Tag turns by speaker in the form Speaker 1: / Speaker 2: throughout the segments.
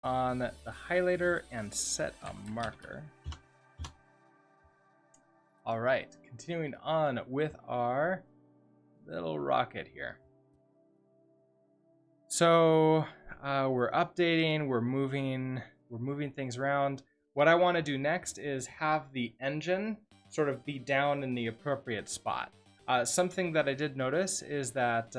Speaker 1: on the highlighter and set a marker. All right, continuing on with our little rocket here. So we're updating, we're moving things around. What I want to do next is have the engine sort of be down in the appropriate spot. Something that I did notice is that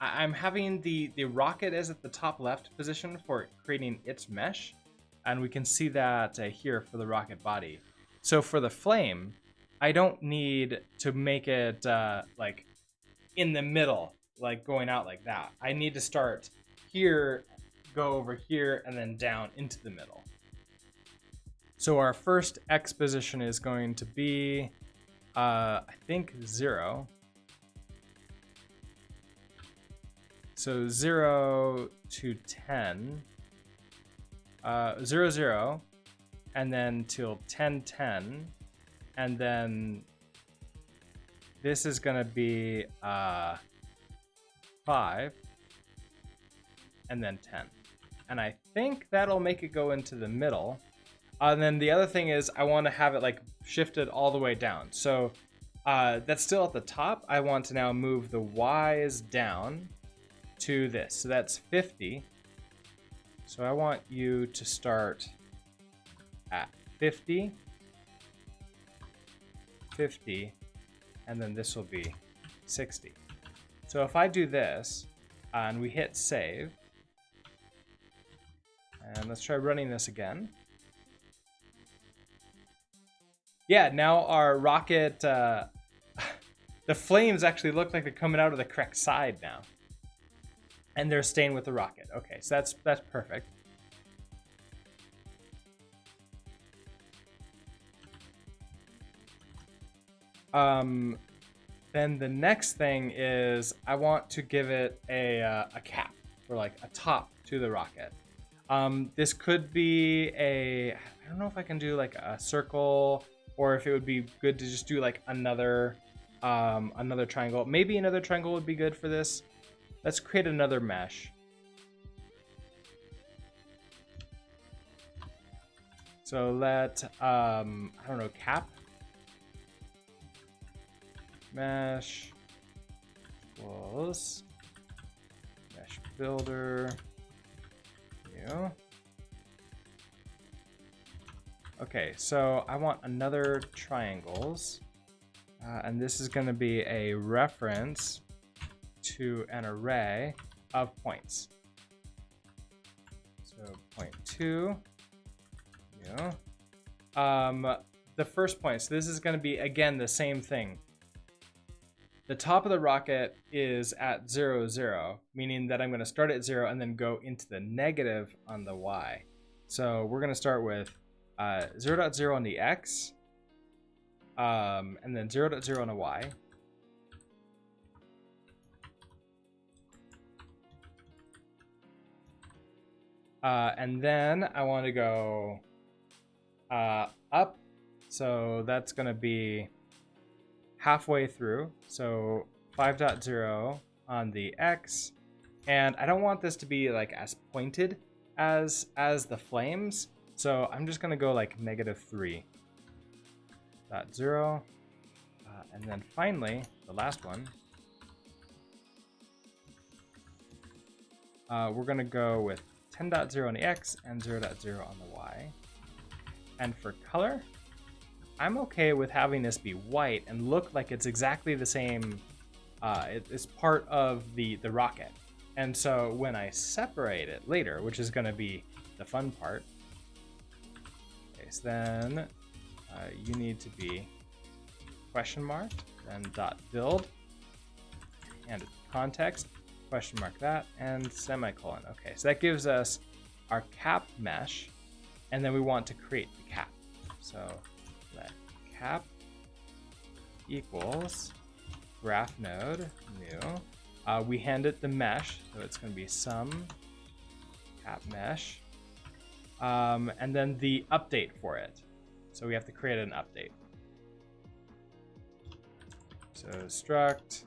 Speaker 1: I'm having the rocket is at the top left position for creating its mesh, and we can see that here for the rocket body. So for the flame, I don't need to make it like in the middle, like going out like that. I need to start here, go over here, and then down into the middle. So our first X position is going to be, I think 0. So 0 to 10, 0, 0, and then till 10, 10, and then this is gonna be 5, and then 10. And I think that'll make it go into the middle. And then the other thing is I want to have it like shifted all the way down. So that's still at the top. I want to now move the Y's down to this. So that's 50. So I want you to start at 50, 50, and then this will be 60. So if I do this and we hit save, and let's try running this again. Yeah, now our rocket, the flames actually look like they're coming out of the correct side now. And they're staying with the rocket. Okay, so that's perfect. Then the next thing is I want to give it a cap, or like a top to the rocket. This could be I don't know if I can do like a circle, or if it would be good to just do like another triangle. Maybe another triangle would be good for this. Let's create another mesh. So let, I don't know, cap mesh equals mesh builder new. Okay, so I want another triangles, and this is going to be a reference to an array of points. So point 2, the first point. So this is going to be again the same thing. The top of the rocket is at 0, 0, meaning that I'm going to start at 0 and then go into the negative on the Y. So we're going to start with 0.0 on the X, and then 0.0 on the Y. And then I want to go up, so that's going to be halfway through, so 5.0 on the X, and I don't want this to be like as pointed as the flames, so I'm just going to go like -3.0, and then finally the last one, we're going to go with 10.0 on the X and 0.0 on the Y. And for color, I'm okay with having this be white and look like it's exactly the same. It's part of the rocket. And so when I separate it later, which is going to be the fun part, okay, so then you need to be question mark, then .build, and context, question mark that, and semicolon. Okay, so that gives us our cap mesh, and then we want to create the cap. So let cap equals graph node new. We hand it the mesh, so it's going to be some cap mesh, and then the update for it. So we have to create an update. So struct,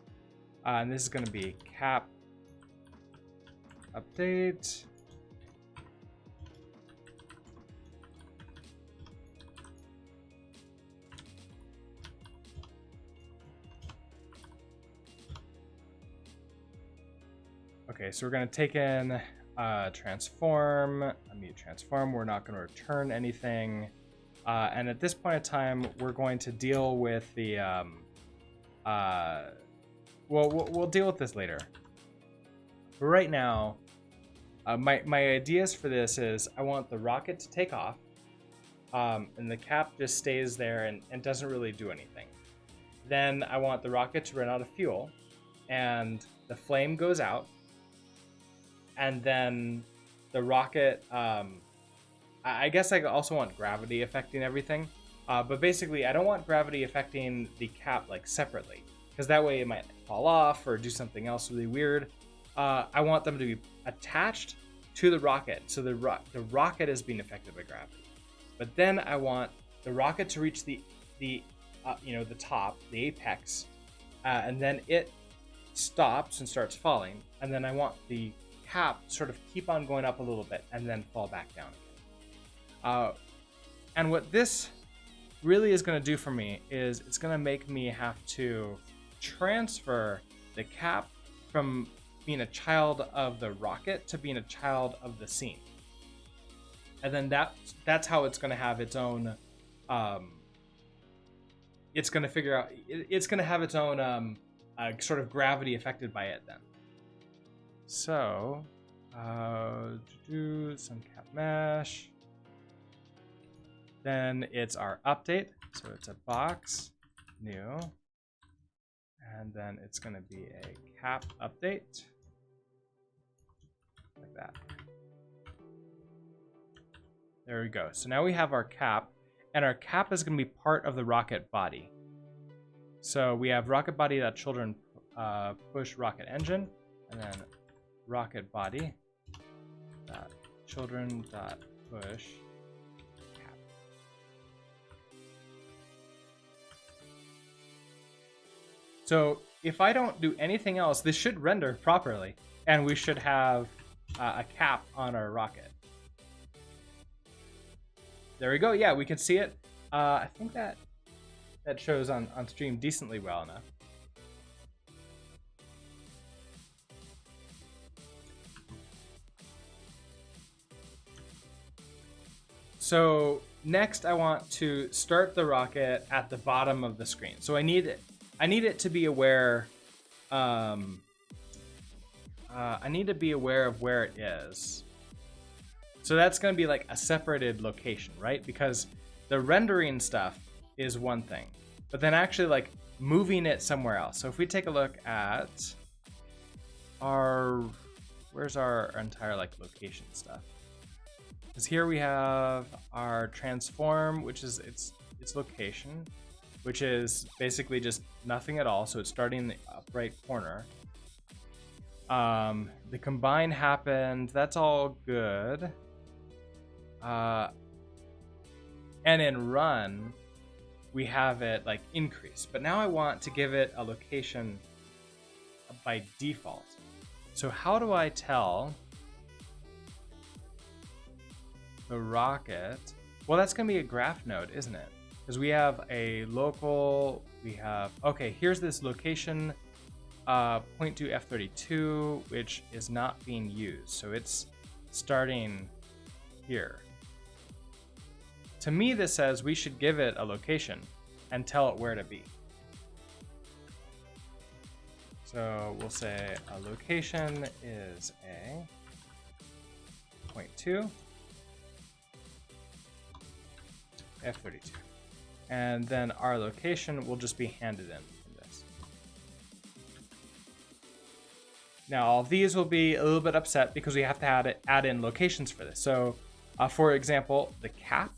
Speaker 1: and this is going to be cap update. Okay, so we're going to take in transform, a mute transform. We're not going to return anything. And at this point in time, we're going to deal with the, we'll deal with this later. But right now, my ideas for this is I want the rocket to take off, and the cap just stays there and doesn't really do anything. Then I want the rocket to run out of fuel, and the flame goes out, and then the rocket, I guess I also want gravity affecting everything, but basically I don't want gravity affecting the cap like separately, because that way it might fall off or do something else really weird. I want them to be attached to the rocket, so the rocket is being affected by gravity. But then I want the rocket to reach the top, the apex, and then it stops and starts falling, and then I want the cap sort of keep on going up a little bit and then fall back down again. And what this really is going to do for me is it's going to make me have to transfer the cap from being a child of the rocket to being a child of the scene. And then that's how it's going to have its own, it's going to figure out, it's going to have its own sort of gravity affected by it then. So, do some cap mesh. Then it's our update. So it's a box, new. And then it's going to be a cap update. Like that. There we go. So now we have our cap. And our cap is going to be part of the rocket body. So we have rocket body.children push rocket engine. And then rocket body children push cap. So if I don't do anything else, this should render properly, and we should have a cap on our rocket. There we go. Yeah, we can see it. I think that shows on stream decently well enough. So next I want to start the rocket at the bottom of the screen. So I need it to be aware, I need to be aware of where it is. So that's going to be like a separated location, right? Because the rendering stuff is one thing, but then actually like moving it somewhere else. So if we take a look at where's our entire like location stuff? Because here we have our transform, which is its location, which is basically just nothing at all. So it's starting in the upright corner. The combine happened. That's all good. And in run, we have it like increase. But now I want to give it a location by default. So how do I tell the rocket? Well, that's going to be a graph node, isn't it? Because we have a local, okay, here's this location, point to F32, which is not being used. So it's starting here. To me, this says we should give it a location and tell it where to be. So we'll say a location is a point 2 F32. And then our location will just be handed in this. Now all these will be a little bit upset because we have to add in locations for this. So for example, the cap,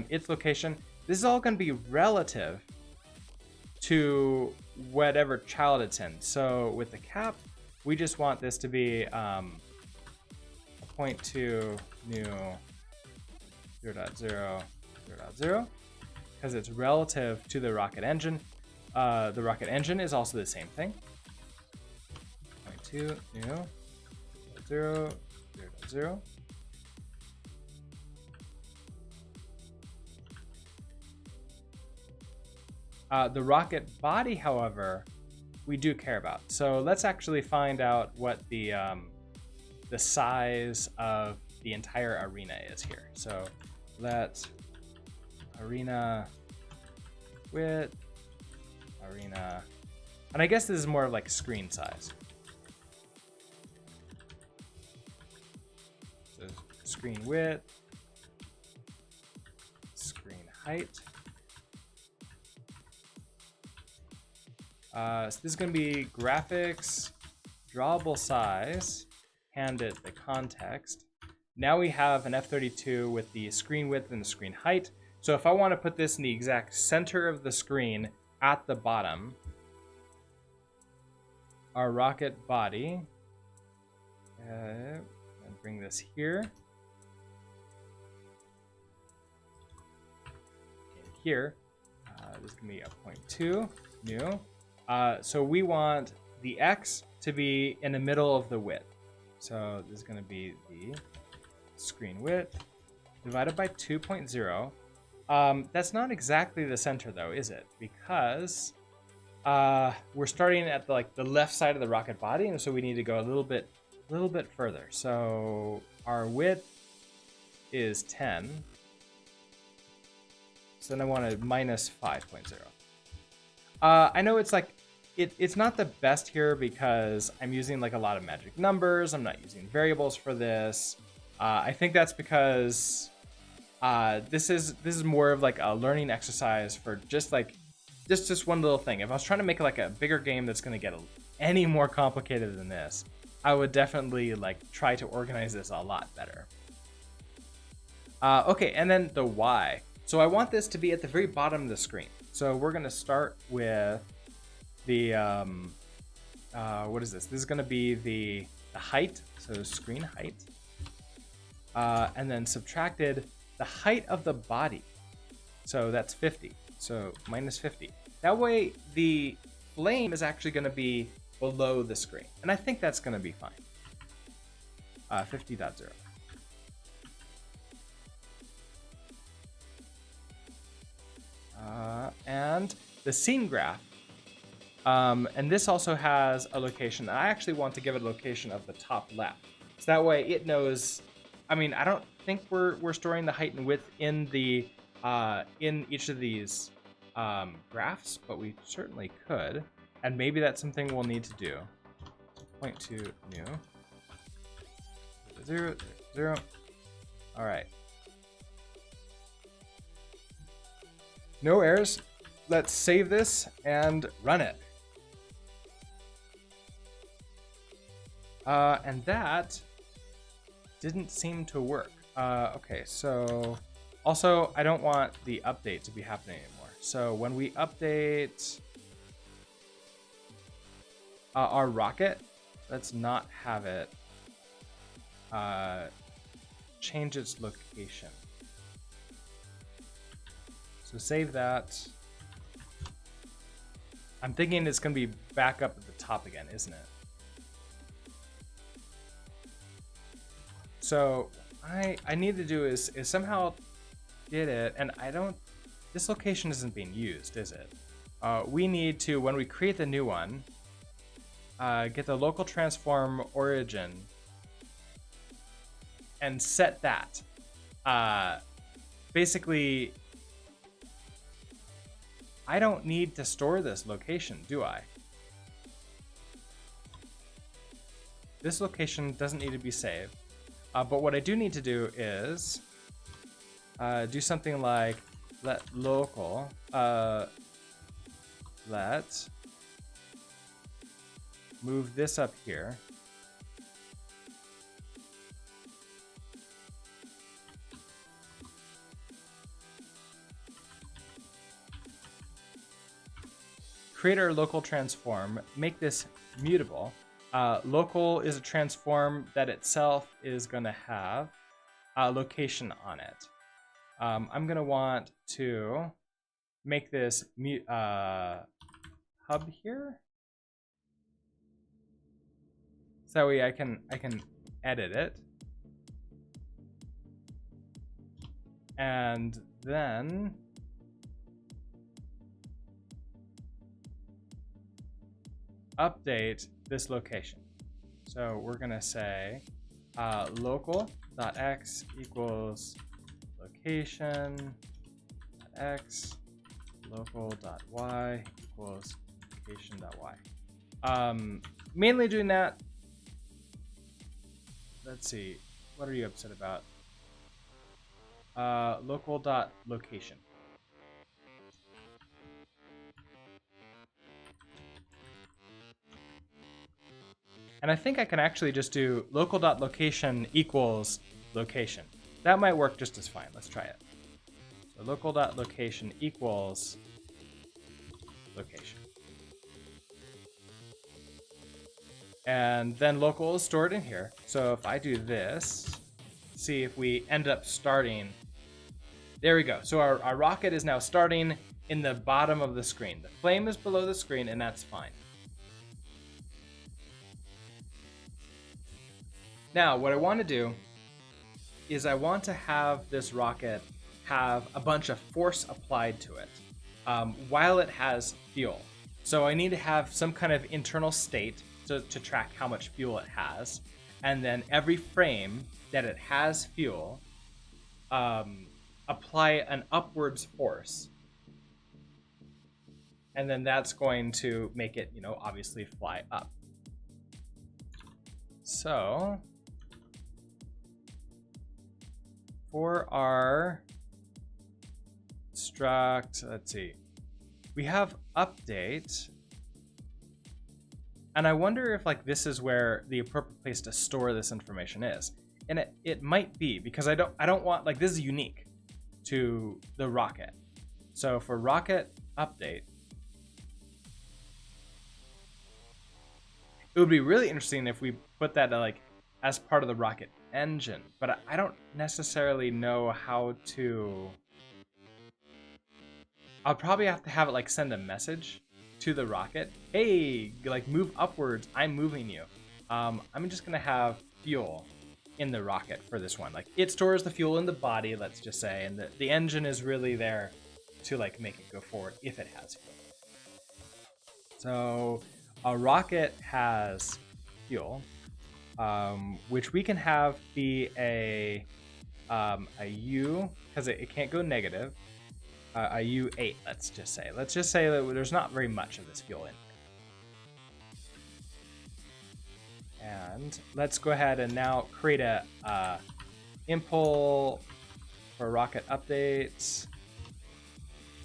Speaker 1: its location, this is all going to be relative to whatever child it's in. So with the cap, we just want this to be a point 2 new 0.0 0.0 because it's relative to the rocket engine. The rocket engine is also the same thing. Point 2 new 0, 0. The rocket body, however, we do care about. So let's actually find out what the size of the entire arena is here. So let's arena width, arena, and I guess this is more of like screen size. So screen width, screen height. So this is going to be graphics, drawable size, hand it the context. Now we have an F32 with the screen width and the screen height. So if I want to put this in the exact center of the screen at the bottom, our rocket body, and bring this here. And here, this is going to be a 0.2, new. So we want the X to be in the middle of the width. So this is going to be the screen width divided by 2.0. That's not exactly the center though, is it? Because we're starting at the left side of the rocket body, and so we need to go a little bit further. So our width is 10. So then I want to minus 5.0. I know it's it's not the best here because I'm using a lot of magic numbers. I'm not using variables for this. I think that's because this is more of a learning exercise for just one little thing. If I was trying to make a bigger game that's going to get any more complicated than this, I would definitely try to organize this a lot better. Okay, and then the Y. So I want this to be at the very bottom of the screen. So we're going to start with the, what is this? This is going to be the height, so screen height. And then subtracted the height of the body. So that's 50. So minus 50. That way the flame is actually going to be below the screen. And I think that's going to be fine. 50.0. And the scene graph. And this also has a location. I actually want to give it a location of the top left. So that way it knows, I mean, I don't think we're storing the height and width in the in each of these graphs, but we certainly could. And maybe that's something we'll need to do. 0.2 new. 0, 0. All right. No errors. Let's save this and run it. And that didn't seem to work. Okay, so also I don't want the update to be happening anymore. So when we update our rocket, let's not have it change its location. So save that. I'm thinking it's going to be back up at the top again, isn't it? So I need to do is somehow get it, and I don't, this location isn't being used, is it? We need to, when we create the new one, get the local transform origin and set that. Basically, I don't need to store this location, do I? This location doesn't need to be saved. But what I do need to do is do something like let local let move this up here. Create our local transform, make this mutable. Local is a transform that itself is going to have a location on it. I'm going to want to make this hub here. So that way I can edit it. And then update this location. So we're gonna say local.x equals location.x, local.y equals location.y. Mainly doing that. Let's see, what are you upset about? Local.location. And I think I can actually just do local.location equals location. That might work just as fine. Let's try it. So local.location equals location. And then local is stored in here. So if I do this, see if we end up starting. There we go. So our rocket is now starting in the bottom of the screen. The flame is below the screen, and that's fine. Now, what I want to do is I want to have this rocket have a bunch of force applied to it while it has fuel. So I need to have some kind of internal state to track how much fuel it has. And then every frame that it has fuel, apply an upwards force. And then that's going to make it, obviously fly up. So for our struct, let's see, we have update. And I wonder if this is where the appropriate place to store this information is. And it might be, because I don't want, this is unique to the rocket. So for rocket update, it would be really interesting if we put that as part of the rocket engine, but I don't necessarily know how to. I'll probably have to have it send a message to the rocket. Hey, move upwards. I'm moving you. I'm just gonna have fuel in the rocket for this one. It stores the fuel in the body, let's just say, and the engine is really there to make it go forward if it has fuel. So a rocket has fuel, which we can have be a U, because it can't go negative. A U8, let's just say. Let's just say that there's not very much of this fuel in here. And let's go ahead and now create a impl for rocket updates,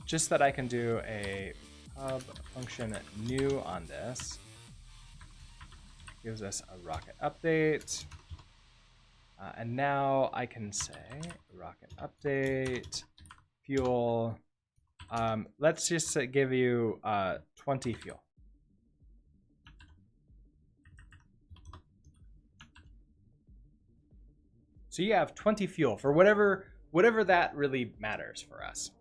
Speaker 1: just that I can do a pub function new on this. Gives us a rocket update. And now I can say rocket update fuel. Let's just give you 20 fuel. So you have 20 fuel for whatever that really matters for us.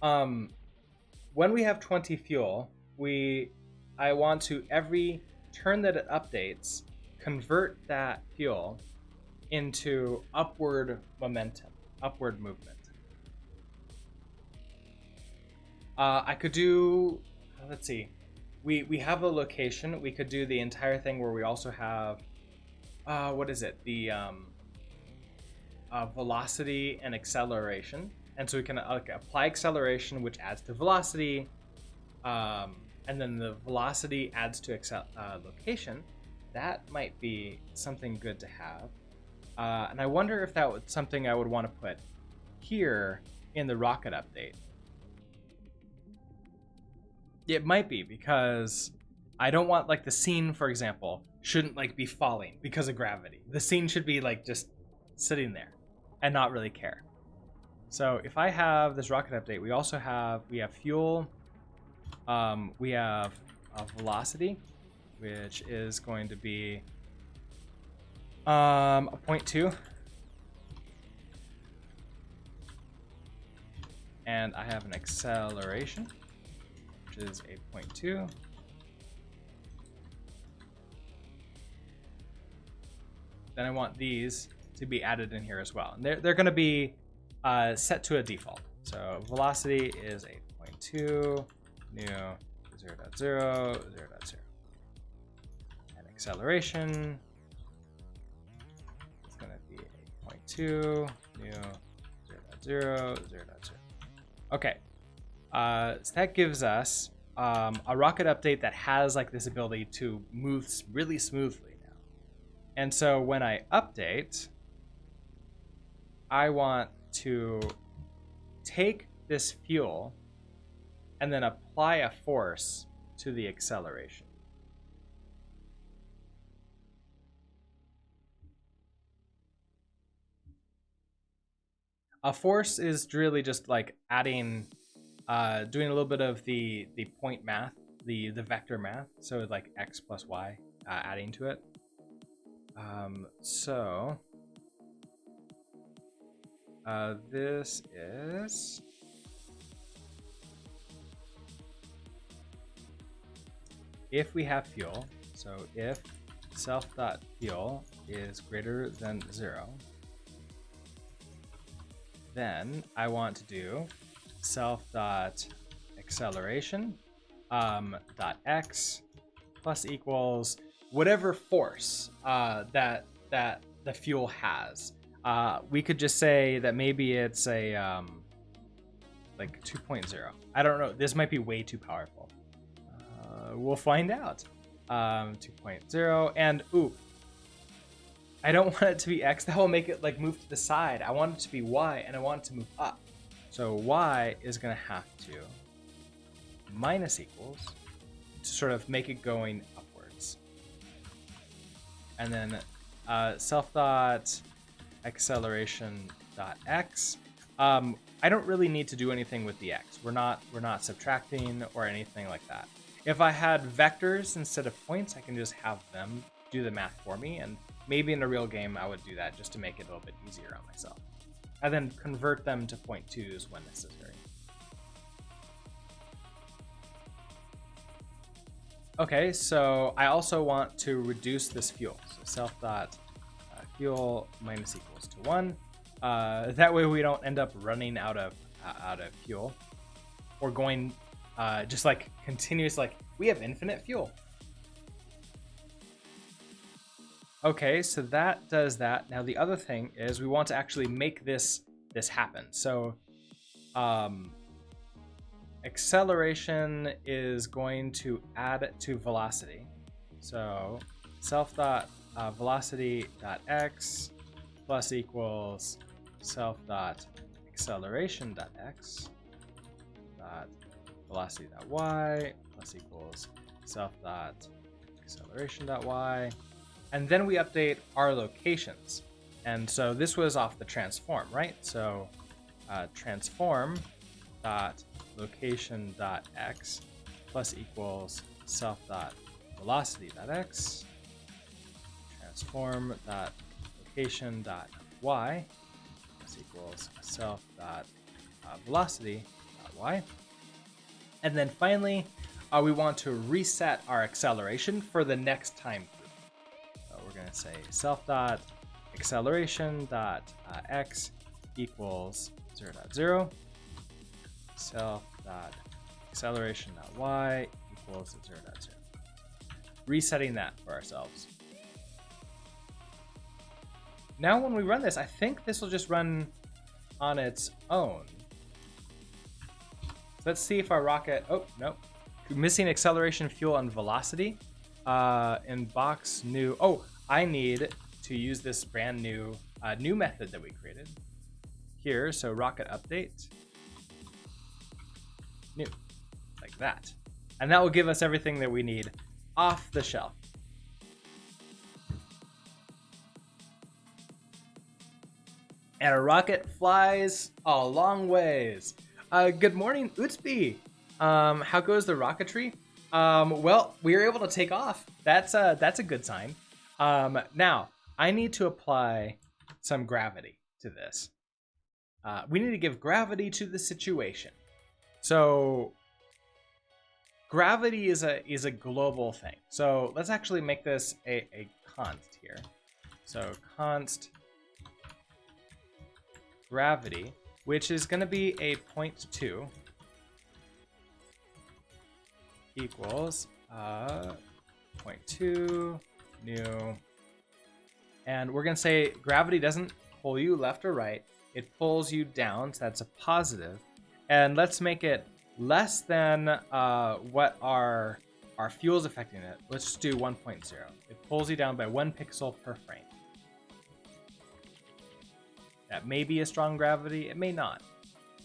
Speaker 1: When we have 20 fuel, I want to, every turn that it updates, convert that fuel into upward momentum, upward movement. I could do, let's see, we have a location. We could do the entire thing where we also have, what is it? The velocity and acceleration. And so we can apply acceleration, which adds to velocity, and then the velocity adds to location. That might be something good to have. And I wonder if that was something I would want to put here in the rocket update. It might be, because I don't want the scene, for example, shouldn't be falling because of gravity. The scene should be just sitting there and not really care. So if I have this rocket update, we have fuel, we have a velocity, which is going to be a 0.2, and I have an acceleration, is a 0.2. Then I want these to be added in here as well. And they're going to be set to a default. So velocity is a 0.2, new 0.0, 0.0. And acceleration is going to be a 0.2, new 0.0, 0.0. Okay, so that gives us a rocket update that has like this ability to move really smoothly now. And so when I update, I want to take this fuel and then apply a force to the acceleration. A force is really just like adding, doing a little bit of the point math, the vector math. So like x plus y, adding to it. This is if we have fuel. So if self.fuel is greater than 0, then I want to do self.acceleration dot x plus equals whatever force that the fuel has. We could just say that maybe it's a like 2.0. I don't know. This might be way too powerful. We'll find out. 2.0 and ooh, I don't want it to be x. That will make it like move to the side. I want it to be y, and I want it to move up. So y is going to have to minus equals to sort of make it going upwards. And then self.acceleration.x. I don't really need to do anything with the x. We're not subtracting or anything like that. If I had vectors instead of points, I can just have them do the math for me, and maybe in a real game I would do that just to make it a little bit easier on myself. And then convert them to 0.2s when necessary. Okay, so I also want to reduce this fuel. So self.fuel minus equals to 1. That way we don't end up running out of fuel, or going just like continuous, like we have infinite fuel. Okay, so that does that. Now the other thing is we want to actually make this happen. So acceleration is going to add to velocity. So self.velocity.x plus equals self.acceleration.x dot velocity.y plus equals self.acceleration.y. And then we update our locations. And so this was off the transform, right? So transform.location.x plus equals self.velocity.x. Transform.location.y plus equals self.velocity.y. And then finally, we want to reset our acceleration for the next time through. So we're going to say self.acceleration.x equals 0.0. Self.acceleration.y equals 0.0. Resetting that for ourselves. Now when we run this, I think this will just run on its own. So let's see if our rocket, oh, nope. Missing acceleration, fuel, and velocity. In box new, oh, I need to use this brand new new method that we created here. So rocket update, new, like that. And that will give us everything that we need off the shelf. And a rocket flies a long ways. Good morning, Utsby. How goes the rocketry? Well, we were able to take off. That's a good sign. Now, I need to apply some gravity to this. We need to give gravity to the situation. So gravity is a global thing. So let's actually make this a const here. So const gravity, which is going to be a 0.2 equals 0.2 new, and we're going to say gravity doesn't pull you left or right, it pulls you down, so that's a positive. And let's make it less than what our fuel is affecting it. Let's just do 1.0. It pulls you down by 1 pixel per frame. That may be a strong gravity, it may not.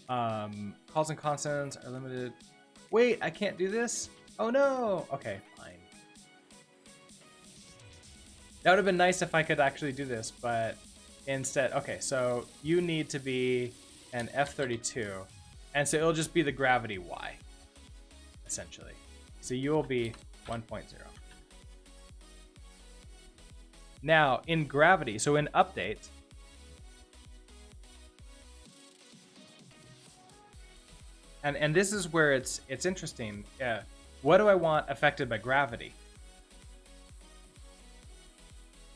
Speaker 1: Calls and constants are limited. Wait, I can't do this? Oh no! Okay, fine. That would have been nice if I could actually do this, but instead, okay, so you need to be an F32, and so it'll just be the gravity Y, essentially. So you will be 1.0. Now, in gravity, so in update, and this is where it's interesting. What do I want affected by gravity?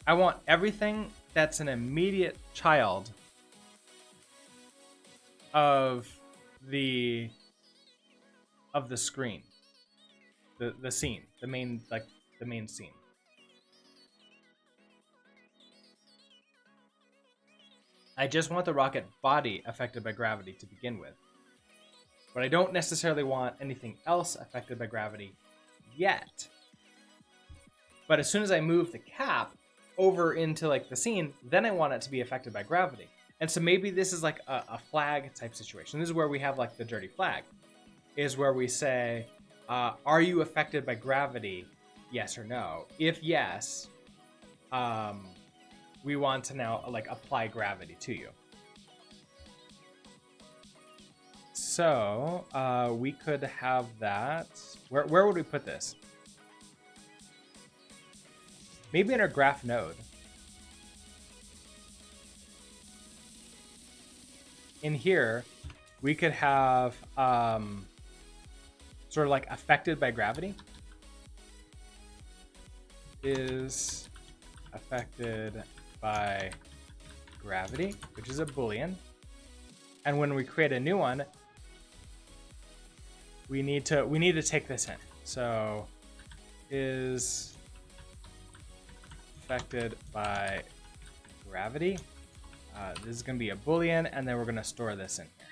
Speaker 1: I want everything that's an immediate child of the screen, the scene, the main scene. I just want the rocket body affected by gravity to begin with. But I don't necessarily want anything else affected by gravity yet. But as soon as I move the cap over into like the scene, then I want it to be affected by gravity. And so maybe this is like a flag type situation. This is where we have like the dirty flag, is where we say, are you affected by gravity? Yes or no. If yes, we want to now like apply gravity to you. So we could have that. Where would we put this? Maybe in our graph node. In here, we could have sort of like affected by gravity. Is affected by gravity, which is a Boolean. And when we create a new one, we need to take this in. So is affected by gravity. This is going to be a Boolean, and then we're going to store this in here.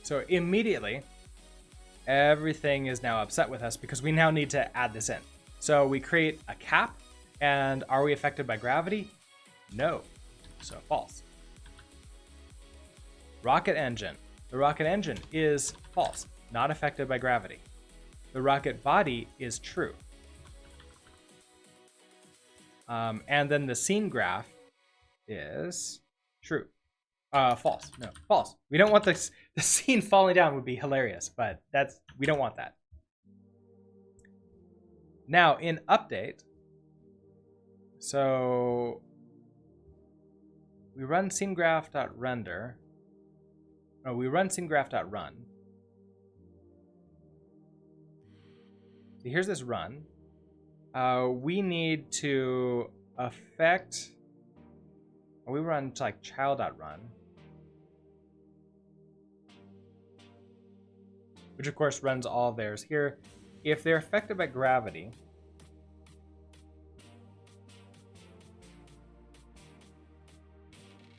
Speaker 1: So immediately, everything is now upset with us because we now need to add this in. So we create a cap, and are we affected by gravity? No, so false. Rocket engine. The rocket engine is false, not affected by gravity. The rocket body is true. And then the scene graph is true. False. No, false. We don't want the scene falling down. Would be hilarious, but we don't want that. Now in update, so we run scenegraph.render. Oh, we run scenegraph.run. So here's this run. We need to affect. We run to like child.run, which of course runs all of theirs here. If they're affected by gravity,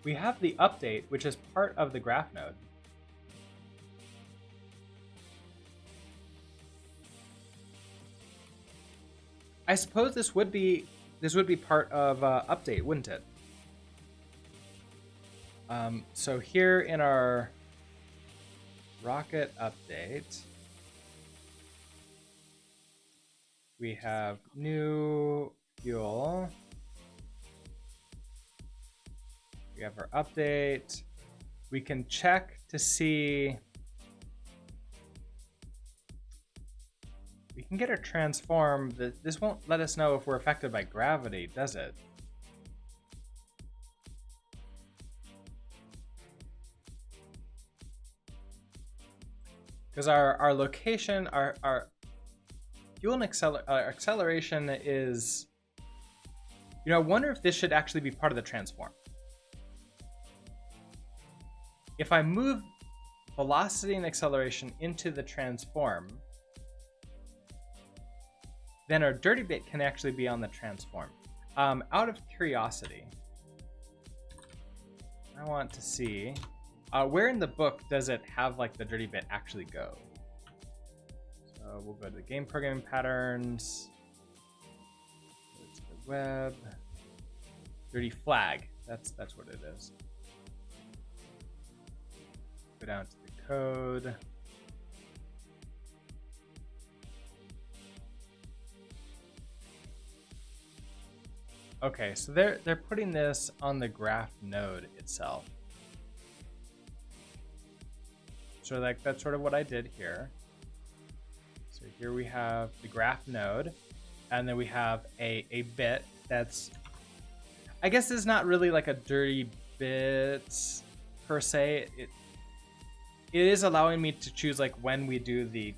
Speaker 1: we have the update, which is part of the graph node. I suppose this would be part of update, wouldn't it? So here in our rocket update, we have new fuel. We have our update. We can check to see. We can get our transform. This won't let us know if we're affected by gravity, does it? Because our location, our fuel and acceleration is, I wonder if this should actually be part of the transform. If I move velocity and acceleration into the transform, then our dirty bit can actually be on the transform. Out of curiosity, I want to see where in the book does it have like the dirty bit actually go? So we'll go to the game programming patterns, go to the web, dirty flag. That's what it is. Go down to the code. Okay, so they're putting this on the graph node itself. So like that's sort of what I did here. So here we have the graph node, and then we have a bit that's, I guess it's not really like a dirty bit per se. It is allowing me to choose like when we do the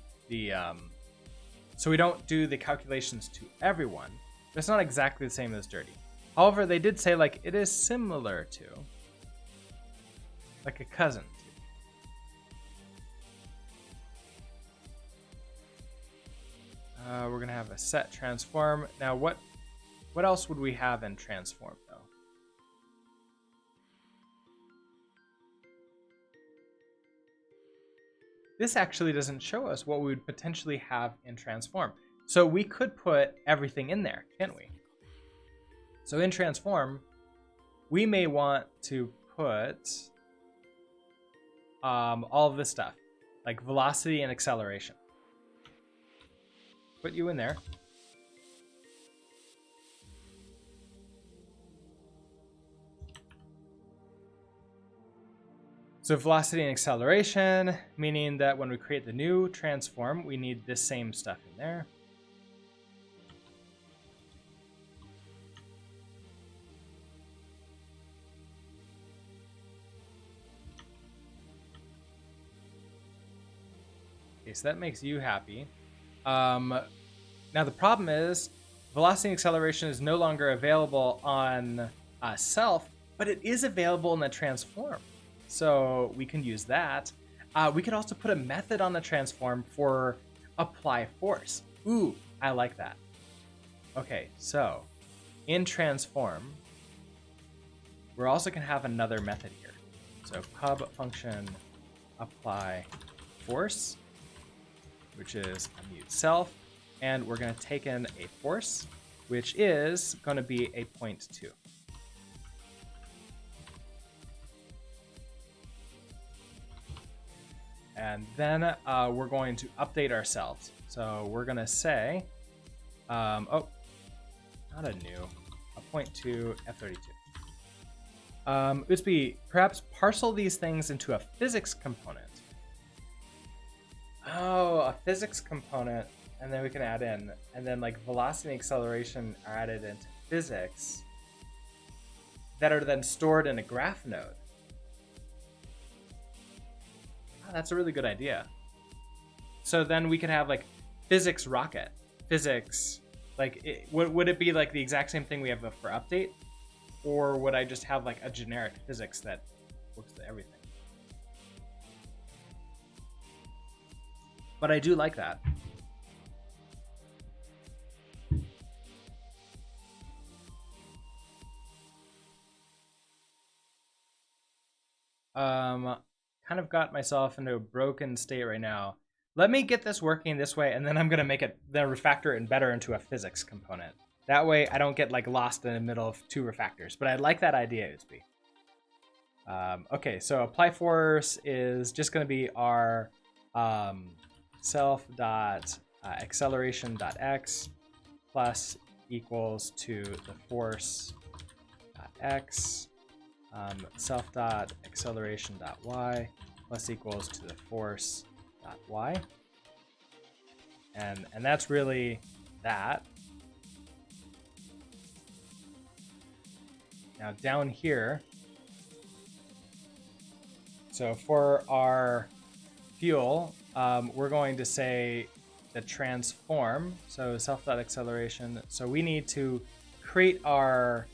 Speaker 1: so we don't do the calculations to everyone. It's not exactly the same as dirty. However, they did say like it is similar to, like a cousin to. We're gonna have a set transform. Now what else would we have in transform though? This actually doesn't show us what we would potentially have in transform. So we could put everything in there, can't we? So in transform, we may want to put all of this stuff, like velocity and acceleration. Put you in there. So velocity and acceleration, meaning that when we create the new transform, we need this same stuff in there. Okay, so that makes you happy. Now the problem is velocity and acceleration is no longer available on self, but it is available in the transform. So we can use that. We could also put a method on the transform for apply force. Ooh, I like that. Okay, so in transform, we're also gonna have another method here. So pub function apply force, which is mute self, and we're gonna take in a force, which is gonna be a 0.2. And then we're going to update ourselves. So we're gonna say, oh, not a new, a 0.2 F32. Utsby, perhaps parcel these things into a physics component. Oh, a physics component, and then we can add in, and then like velocity and acceleration are added into physics that are then stored in a graph node. Oh, that's a really good idea. So then we can have like physics rocket, physics, like would it be like the exact same thing we have for update? Or would I just have like a generic physics that works with everything? But I do like that. Kind of got myself into a broken state right now. Let me get this working this way, and then I'm gonna make it, then refactor it better into a physics component. That way I don't get like lost in the middle of two refactors, but I like that idea, Utsby. Okay, so apply force is just gonna be our self.acceleration.x plus equals to the force.x, self.acceleration.y plus equals to the force.y. And that's really that. Now down here, so for our fuel, we're going to say the transform, so self.acceleration. So we need to create our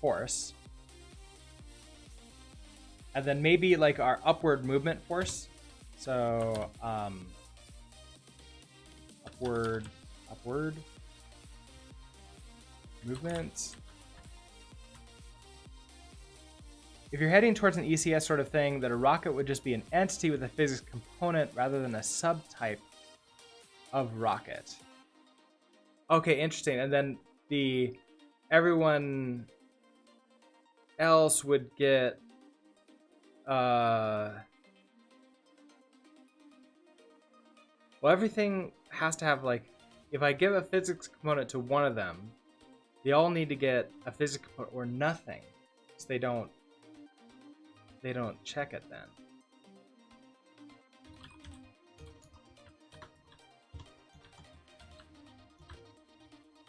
Speaker 1: force, and then maybe like our upward movement force. So upward movement. If you're heading towards an ECS sort of thing, that a rocket would just be an entity with a physics component rather than a subtype of rocket. Okay, interesting. And then everyone else would get well, everything has to have, like, if I give a physics component to one of them, they all need to get a physics component or nothing, so they don't check it then.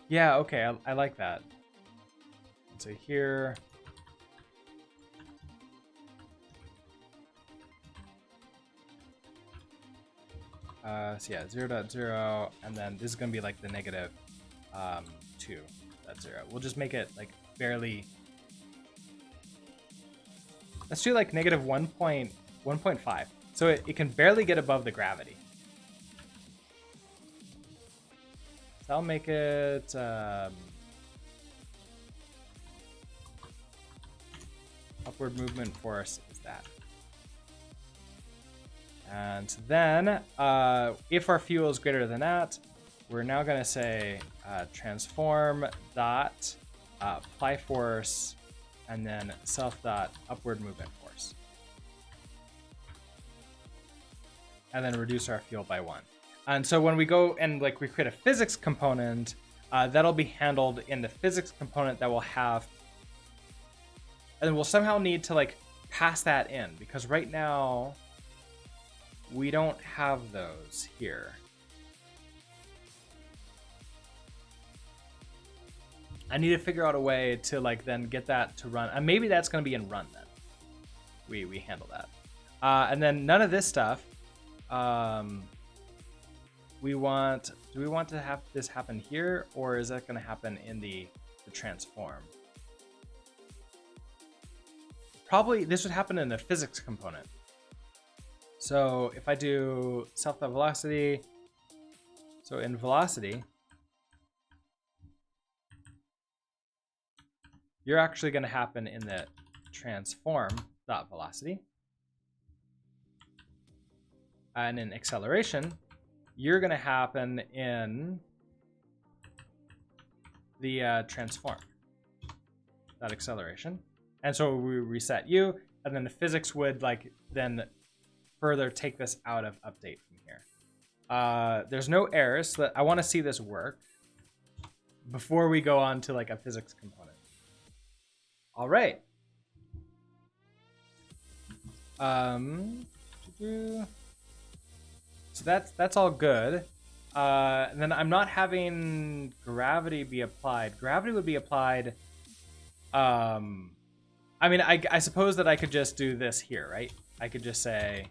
Speaker 1: Yeah, okay, I like that. So here, so yeah, 0.0, and then this is gonna be like the negative 2.0. We'll just make it like barely. Let's do like negative 1.5. So it can barely get above the gravity. So I'll make it upward movement force is that. And then if our fuel is greater than that, we're now going to say transform dot apply force and then self dot upward movement force. And then reduce our fuel by 1. And so when we go and like we create a physics component, that'll be handled in the physics component that will have, and we'll somehow need to like pass that in, because right now we don't have those here. I need to figure out a way to like then get that to run, and maybe that's going to be in run then. We handle that, and then none of this stuff. Do we want to have this happen here, or is that going to happen in the transform? Probably this would happen in the physics component. So if I do self.velocity, so in velocity, you're actually going to happen in the transform.velocity. And in acceleration, you're going to happen in the transform.acceleration. And so we reset you, and then the physics would like then further take this out of update from here. There's no errors, so that I want to see this work before we go on to like a physics component. All right. So that's all good. And then I'm not having gravity be applied. Gravity would be applied. I mean, I suppose that I could just do this here, right? I could just say,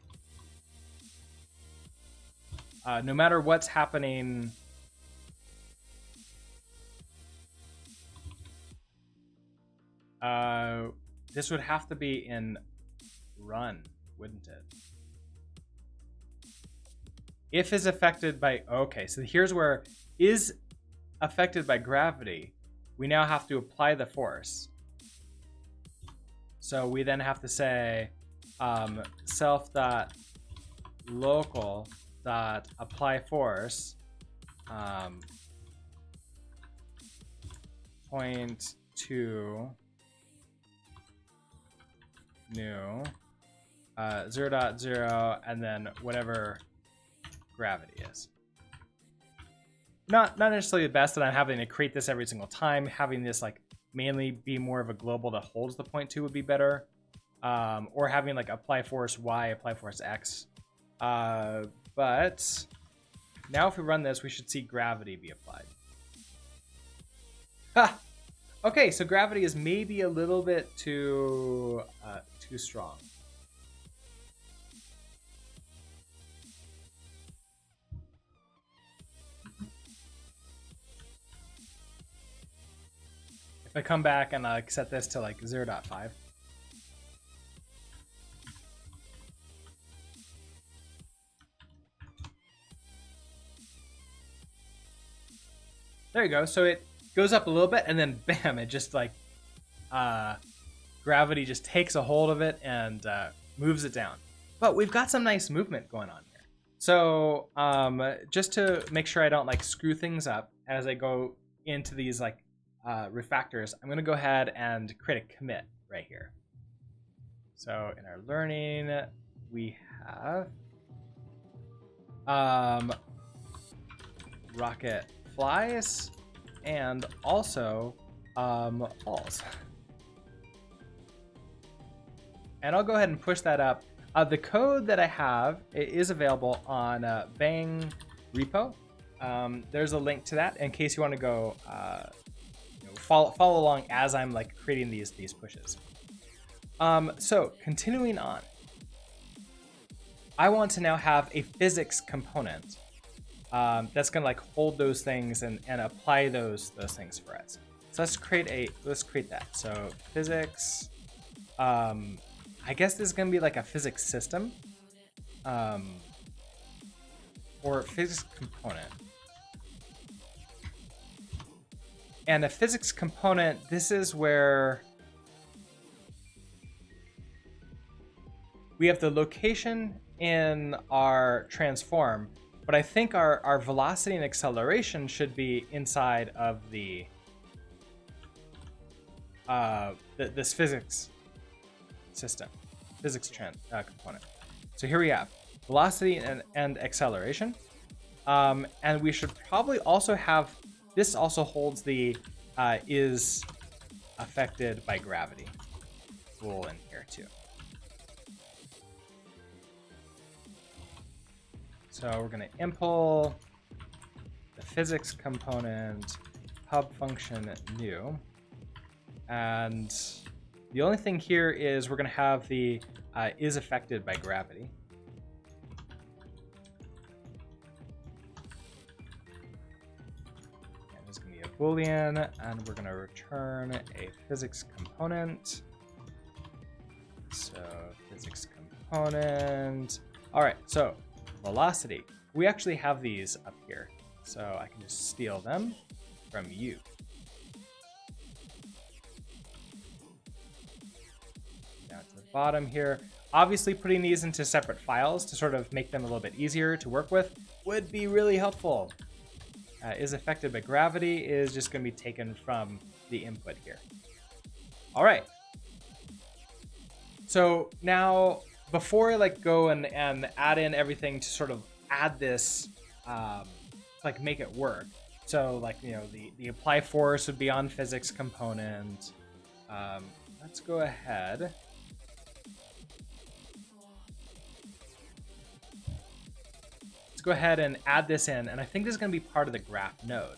Speaker 1: no matter what's happening, this would have to be in run, wouldn't it? If is affected by, okay, so here's where is affected by gravity. We now have to apply the force. So we then have to say self.local.apply force 0.2 new 0.0 and then whatever gravity is. Not necessarily the best that I'm having to create this every single time. Having this like mainly be more of a global that holds the 0.2 would be better. Or having like apply force Y, apply force X. But now if we run this, we should see gravity be applied. Ha! Okay, so gravity is maybe a little bit too strong. If I come back and set this to like 0.5. There you go. So it goes up a little bit and then bam, it just like gravity just takes a hold of it and moves it down. But we've got some nice movement going on here. So just to make sure I don't like screw things up as I go into these like refactors, I'm gonna go ahead and create a commit right here. So in our learning, we have rocket flies and also falls. And I'll go ahead and push that up. The code that I have is available on Bang repo. There's a link to that in case you want to go follow along as I'm like creating these pushes. So continuing on, I want to now have a physics component that's gonna like hold those things and apply those things for us. So let's create that. So physics. I guess this is gonna be like a physics system, or physics component. And a physics component, this is where we have the location in our transform, but I think our velocity and acceleration should be inside of the this physics system, physics component. So here we have velocity and acceleration, and we should probably also have this also holds the is affected by gravity rule in here too. So we're going to impl the physics component hub function new, and the only thing here is we're going to have the is affected by gravity. And there's going to be a boolean, and we're going to return a physics component. So physics component. All right, so velocity. We actually have these up here, so I can just steal them from you. Down to the bottom here. Obviously, putting these into separate files to sort of make them a little bit easier to work with would be really helpful. Is affected by gravity is just going to be taken from the input here. All right. So now, before I like go and add in everything to sort of add this, like make it work. So like, you know, the apply force would be on physics component. Let's go ahead. Let's go ahead and add this in. And I think this is going to be part of the graph node.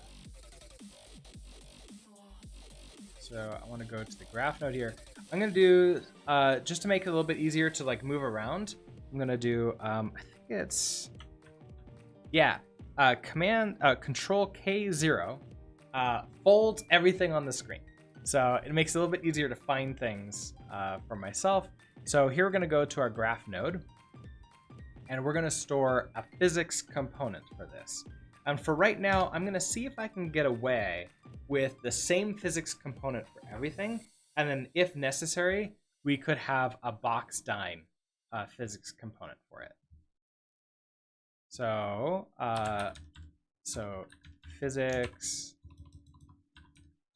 Speaker 1: So I want to go to the graph node here. I'm going to do, just to make it a little bit easier to like move around, I'm going to do, I think it's, yeah, control K0 folds everything on the screen. So it makes it a little bit easier to find things for myself. So here we're going to go to our graph node, and we're going to store a physics component for this. And for right now, I'm going to see if I can get away with the same physics component for everything. And then if necessary, we could have a box dyne physics component for it. So, so physics,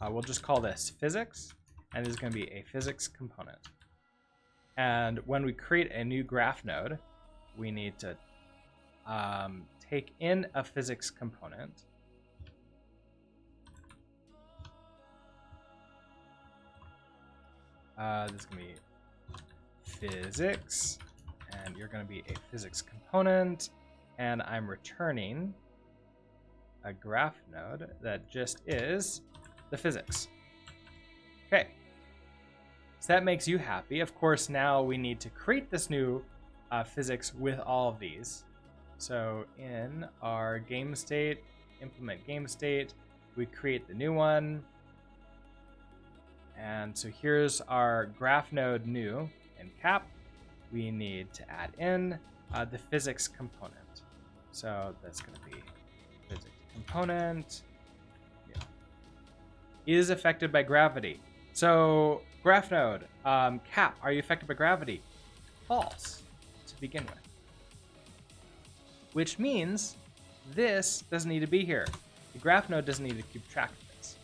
Speaker 1: we'll just call this physics, and this is going to be a physics component. And when we create a new graph node, we need to take in a physics component. This is going to be physics, and you're going to be a physics component, and I'm returning a graph node that just is the physics. Okay, so that makes you happy. Of course, now we need to create this new physics with all of these. So in our game state, implement game state, we create the new one. And so here's our graph node new in cap. We need to add in the physics component. So that's going to be physics component is affected by gravity. So graph node cap, are you affected by gravity? False to begin with. Which means this doesn't need to be here. The graph node doesn't need to keep track of this.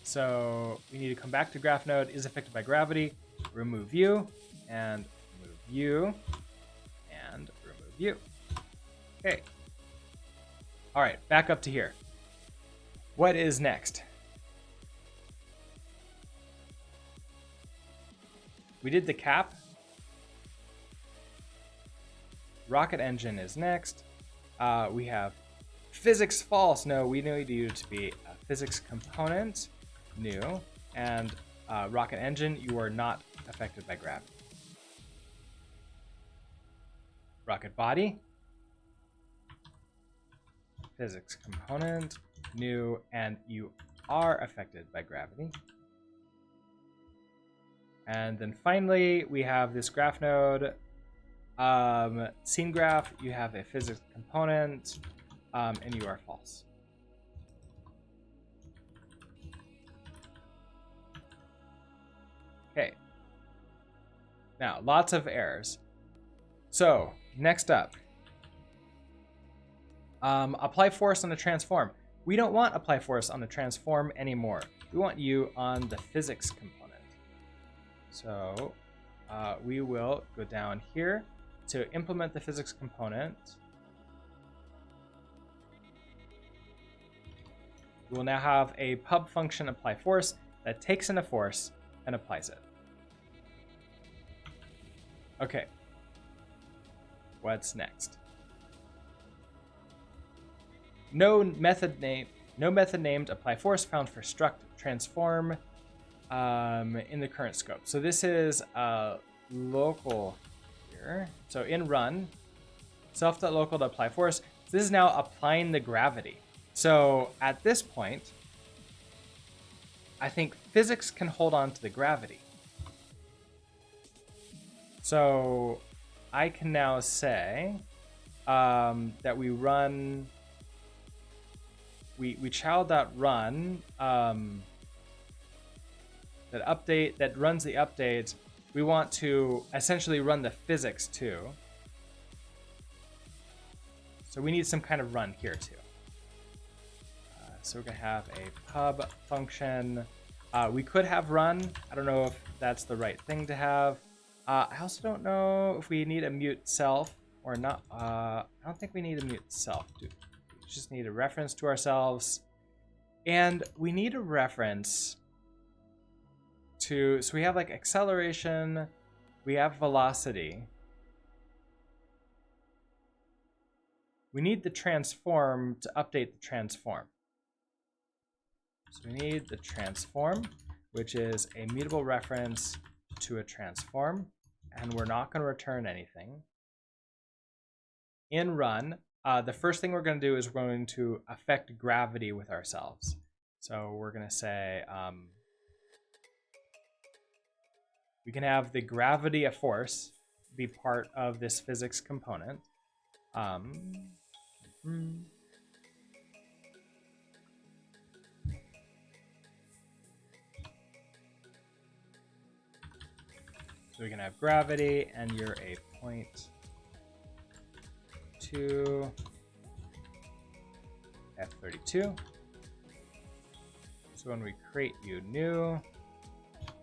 Speaker 1: So we need to come back to graph node is affected by gravity, remove you, and remove you, and remove you. Okay. All right, back up to here. What is next? We did the cap. Rocket engine is next. We have physics false. No, we need you to be a physics component new, and rocket engine, you are not affected by gravity. Rocket body, physics component new, and you are affected by gravity. And then finally, we have this graph node, scene graph, you have a physics component, and you are false. Okay. Now, lots of errors. So, next up, apply force on the transform. We don't want apply force on the transform anymore. We want you on the physics component. So we will go down here to implement the physics component. We will now have a pub function apply force that takes in a force and applies it. Okay. What's next? No method named apply force found for struct transform in the current scope. So this is local here. So in run, self.local.apply force. So this is now applying the gravity. So at this point, I think physics can hold on to the gravity. So I can now say that we run, we child.run that runs the update. We want to essentially run the physics too. So we need some kind of run here too. So we're gonna have a pub function. We could have run. I don't know if that's the right thing to have. I also don't know if we need a mute self or not. I don't think we need a mute self. We just need a reference to ourselves. And we need a reference to, so we have like acceleration, we have velocity. We need the transform to update the transform. So we need the transform, which is a mutable reference to a transform, and we're not going to return anything. In run, the first thing we're going to do is we're going to affect gravity with ourselves. So we're going to say, we can have the gravity of force be part of this physics component. So we can have gravity, and you're a 0.2 F32. So when we create you new,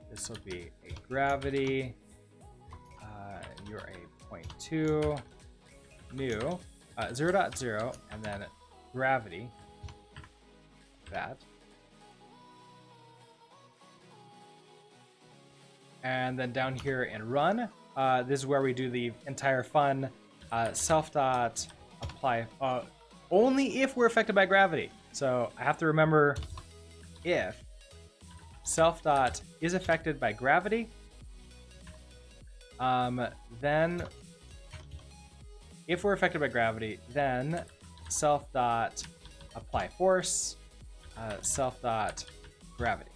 Speaker 1: this will be a gravity. You're a 0.2 new 0.0, and then gravity. That. And then down here in run, this is where we do the entire fun self.apply only if we're affected by gravity. So I have to remember if self dot is affected by gravity, then if we're affected by gravity, then self dot apply force, self dot gravity.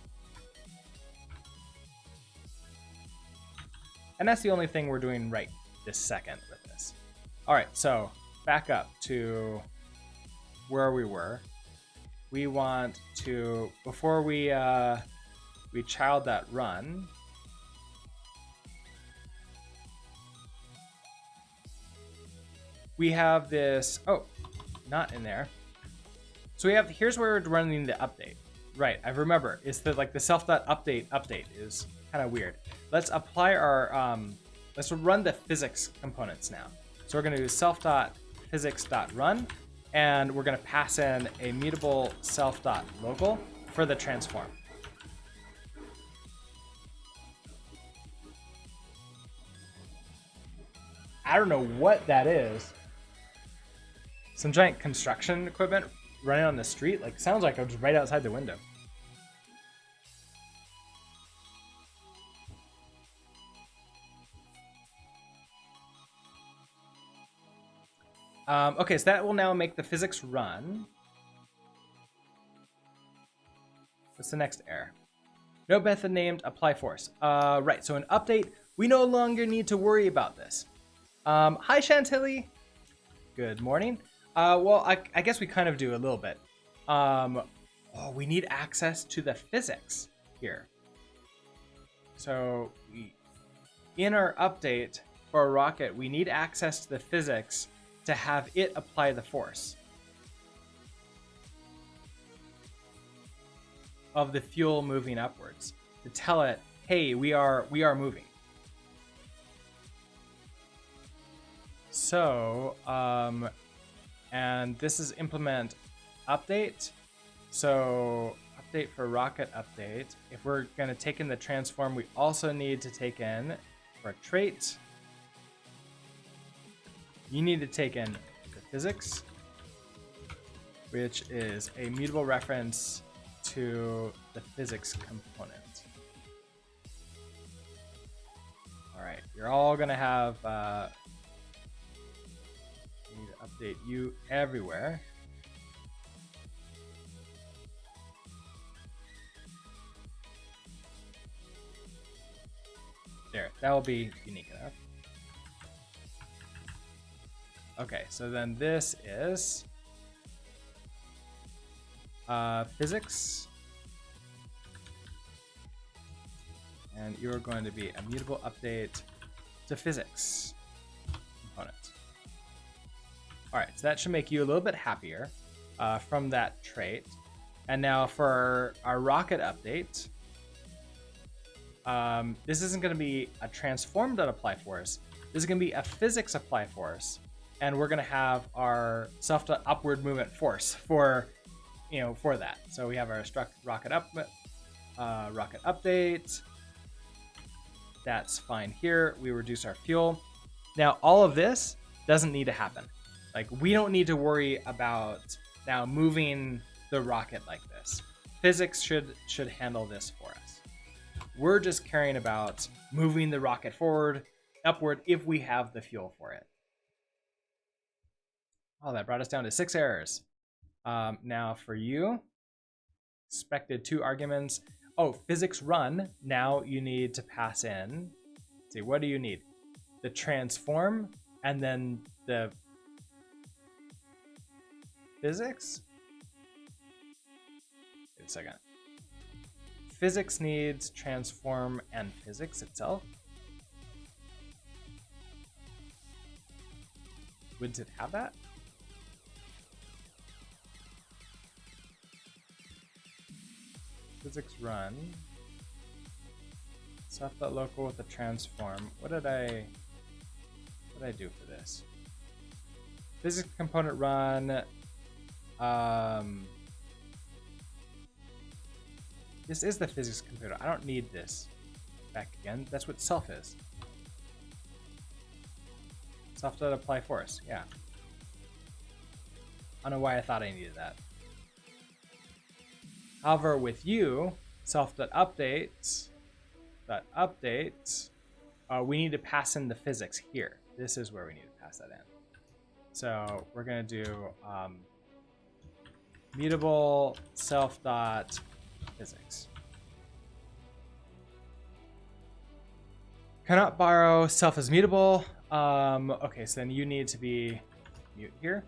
Speaker 1: And that's the only thing we're doing right this second with this. All right, so back up to where we were. We want to, before we child that run, we have this, oh, not in there. So we have, here's where we're running the update. Right, I remember, it's the like the self.update is kind of weird. Let's apply our, let's run the physics components now. So we're gonna do self.physics.run, and we're gonna pass in a mutable self.local for the transform. I don't know what that is. Some giant construction equipment running on the street. Like, sounds like I'm just right outside the window. Okay, so that will now make the physics run. What's the next error? No method named apply force. Right, so an update, we no longer need to worry about this. Hi, Chantilly. Good morning. Well, I guess we kind of do a little bit. Oh, we need access to the physics here. So in our update for a rocket, we need access to the physics to have it apply the force of the fuel moving upwards, to tell it, hey, we are moving. So, and this is implement update. So update for rocket update. If we're going to take in the transform, we also need to take in for a trait. You need to take in the physics, which is a mutable reference to the physics component. All right, you're all going to have need to update you everywhere. There, that will be unique enough. Okay, so then this is physics. And you're going to be a mutable update to physics component. All right, so that should make you a little bit happier from that trait. And now for our rocket update, this isn't going to be a transform.apply force. This is going to be a physics apply force, and we're going to have our self-upward movement force for, for that. So we have our rocket update. That's fine here. We reduce our fuel. Now all of this doesn't need to happen. Like, we don't need to worry about now moving the rocket like this. Physics should handle this for us. We're just caring about moving the rocket forward, upward, if we have the fuel for it. Oh, that brought us down to 6 errors. Now for you, expected 2 arguments. Oh, physics run. Now you need to pass in. Let's see, what do you need? The transform and then the physics? Wait a second. Physics needs transform and physics itself. Would it have that? Physics run. Self.local with the transform. What did I do for this? Physics component run. This is the physics computer. I don't need this back again. That's what self is. Self.apply force. Yeah. I don't know why I thought I needed that. However, with you, self.update, we need to pass in the physics here. This is where we need to pass that in. So we're going to do mutable self.physics. Cannot borrow, self is mutable. Okay, so then you need to be mute here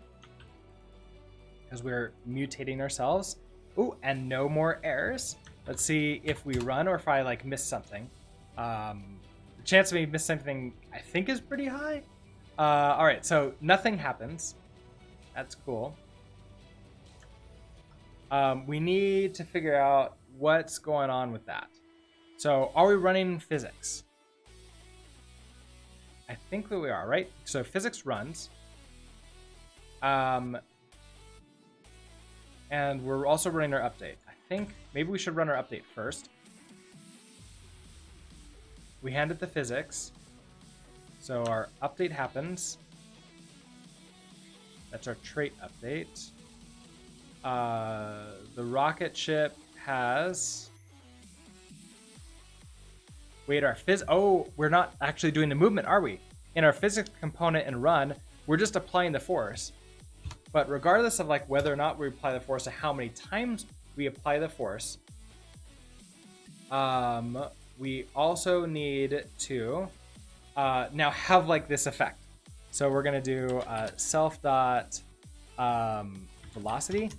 Speaker 1: because we're mutating ourselves. Ooh, and no more errors. Let's see if we run or if I like miss something. The chance of me miss something I think is pretty high. All right, so nothing happens. That's cool. We need to figure out what's going on with that. So are we running physics? I think that we are, right? So physics runs. And we're also running our update. I think maybe we should run our update first. We hand it the physics. So our update happens. That's our trait update. The rocket ship has... Wait, our oh, we're not actually doing the movement, are we? In our physics component and run, we're just applying the force. But regardless of like whether or not we apply the force or how many times we apply the force, we also need to now have like this effect. So we're gonna do self dot velocity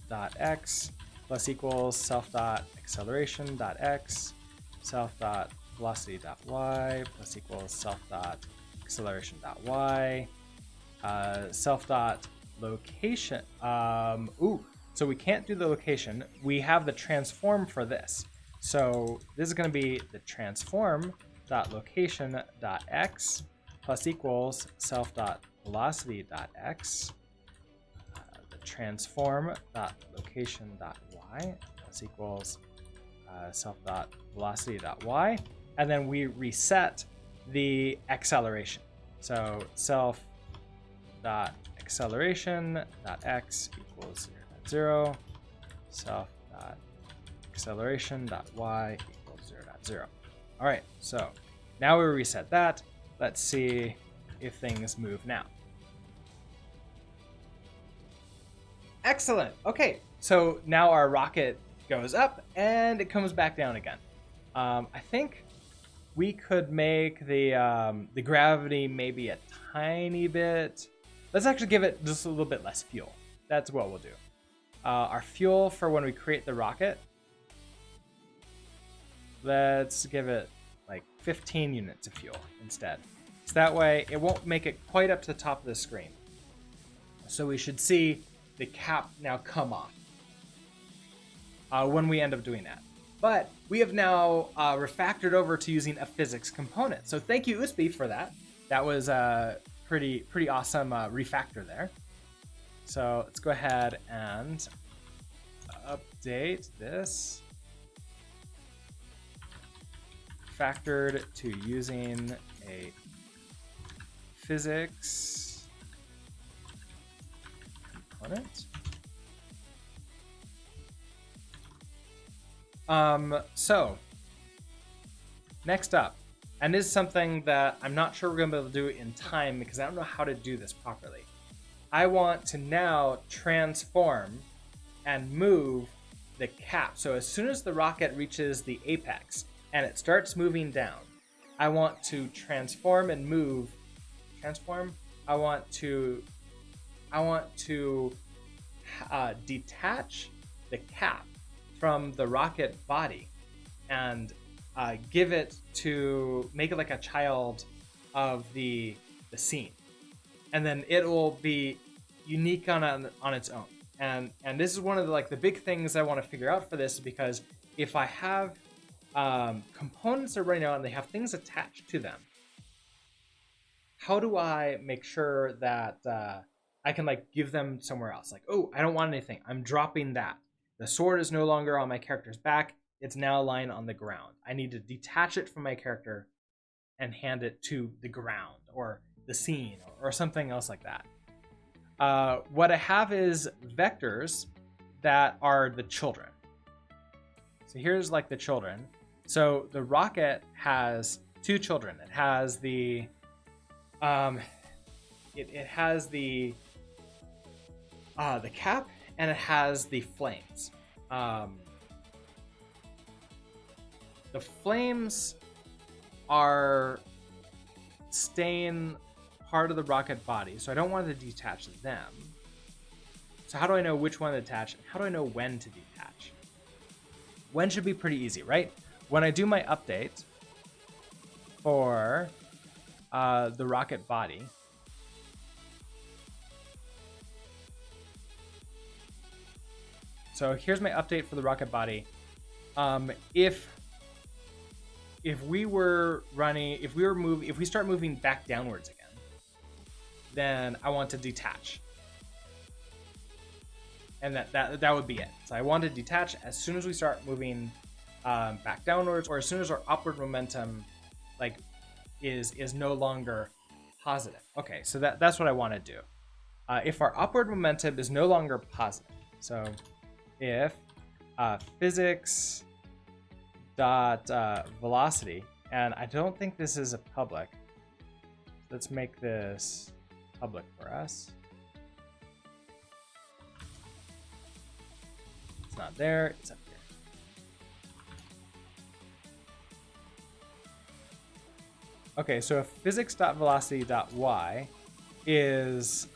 Speaker 1: dot x plus equals self dot acceleration dot x self dot velocity dot y plus equals self dot acceleration dot y self dot location. So we can't do the location. We have the transform for this. So this is going to be the transform dot location dot x plus equals self dot velocity dot x. The transform dot location dot y plus equals self dot velocity dot y, and then we reset the acceleration. So self dot acceleration dot x equals 0.0, self dot acceleration dot y equals 0.0. All right, so now we reset that. Let's see if things move now. Excellent. Okay, so now our rocket goes up and it comes back down again. I think we could make the gravity maybe a tiny bit. Let's actually give it just a little bit less fuel. That's what we'll do. Our fuel for when we create the rocket, let's give it like 15 units of fuel instead. So that way it won't make it quite up to the top of the screen. So we should see the cap now come off when we end up doing that. But we have now refactored over to using a physics component. So thank you, USB, for that. That was a pretty awesome refactor there. So let's go ahead and update this. Factored to using a physics component. So next up, and this is something that I'm not sure we're gonna be able to do in time because I don't know how to do this properly. I want to now transform and move the cap. So as soon as the rocket reaches the apex and it starts moving down, I want to transform and move. I want to detach the cap from the rocket body and give it to make it like a child of the scene, and then it will be unique on its own. And this is one of the big things I want to figure out for this, because if I have components that are running out and they have things attached to them, how do I make sure that I can give them somewhere else? Like, oh, I don't want anything, I'm dropping that. The sword is no longer on my character's back, it's now lying on the ground. I need to detach it from my character and hand it to the ground or the scene or something else like that. What I have is vectors that are the children. So here's the children. So the rocket has two children. It has the it has the cap, and it has the flames. The flames are staying part of the rocket body, so I don't want to detach them. So how do I know which one to detach? How do I know when to detach? When should be pretty easy, right? When I do my update for the rocket body, so here's my update for the rocket body. If we start moving back downwards again, then I want to detach. And that would be it. So I want to detach as soon as we start moving back downwards, or as soon as our upward momentum like is no longer positive. Okay, so that's what I want to do. If our upward momentum is no longer positive, so if physics dot velocity, and I don't think this is a public. Let's make this public for us. It's not there, it's up here. Okay, so if physics.velocity.y is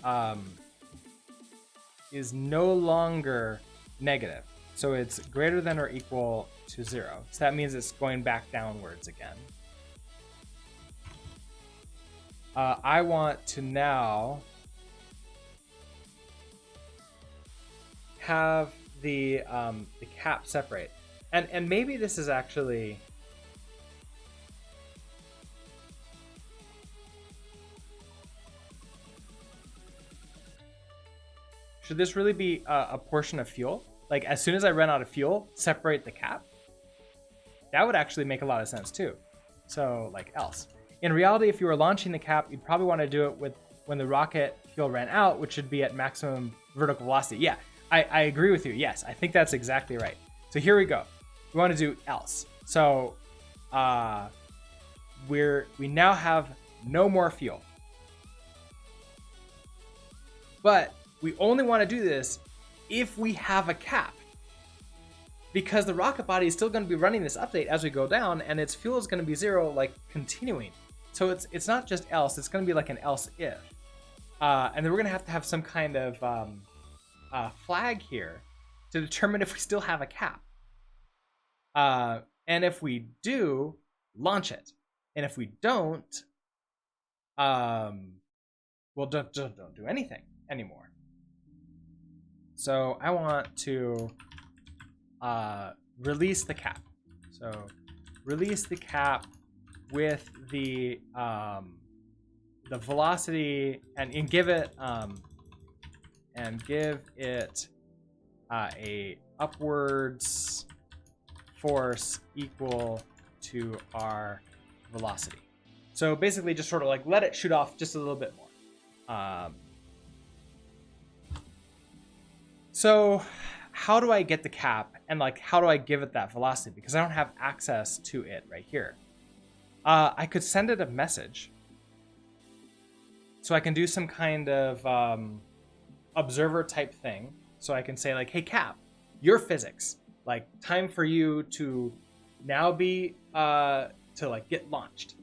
Speaker 1: no longer negative, so it's greater than or equal to 0. So that means it's going back downwards again. I want to now have the cap separate, and maybe this is actually should this really be a portion of fuel? Like as soon as I run out of fuel, separate the cap? That would actually make a lot of sense too. So like else. In reality, if you were launching the cap, you'd probably want to do it with when the rocket fuel ran out, which should be at maximum vertical velocity. Yeah, I agree with you. Yes, I think that's exactly right. So here we go. We want to do else. So we now have no more fuel. But we only want to do this if we have a cap, because the rocket body is still going to be running this update as we go down, and its fuel is going to be 0, like continuing. So it's not just else, it's going to be like an else if. And then we're going to have some kind of flag here to determine if we still have a cap. And if we do, launch it. And if we don't, well, don't do anything anymore. So I want to release the cap. So release the cap with the velocity and give it a upwards force equal to our velocity. So basically just sort of like let it shoot off just a little bit more. So how do I get the cap, and like how do I give it that velocity? Because I don't have access to it right here. I could send it a message. So I can do some kind of observer type thing. So I can say like, hey cap, your physics, like time for you to now be to like get launched.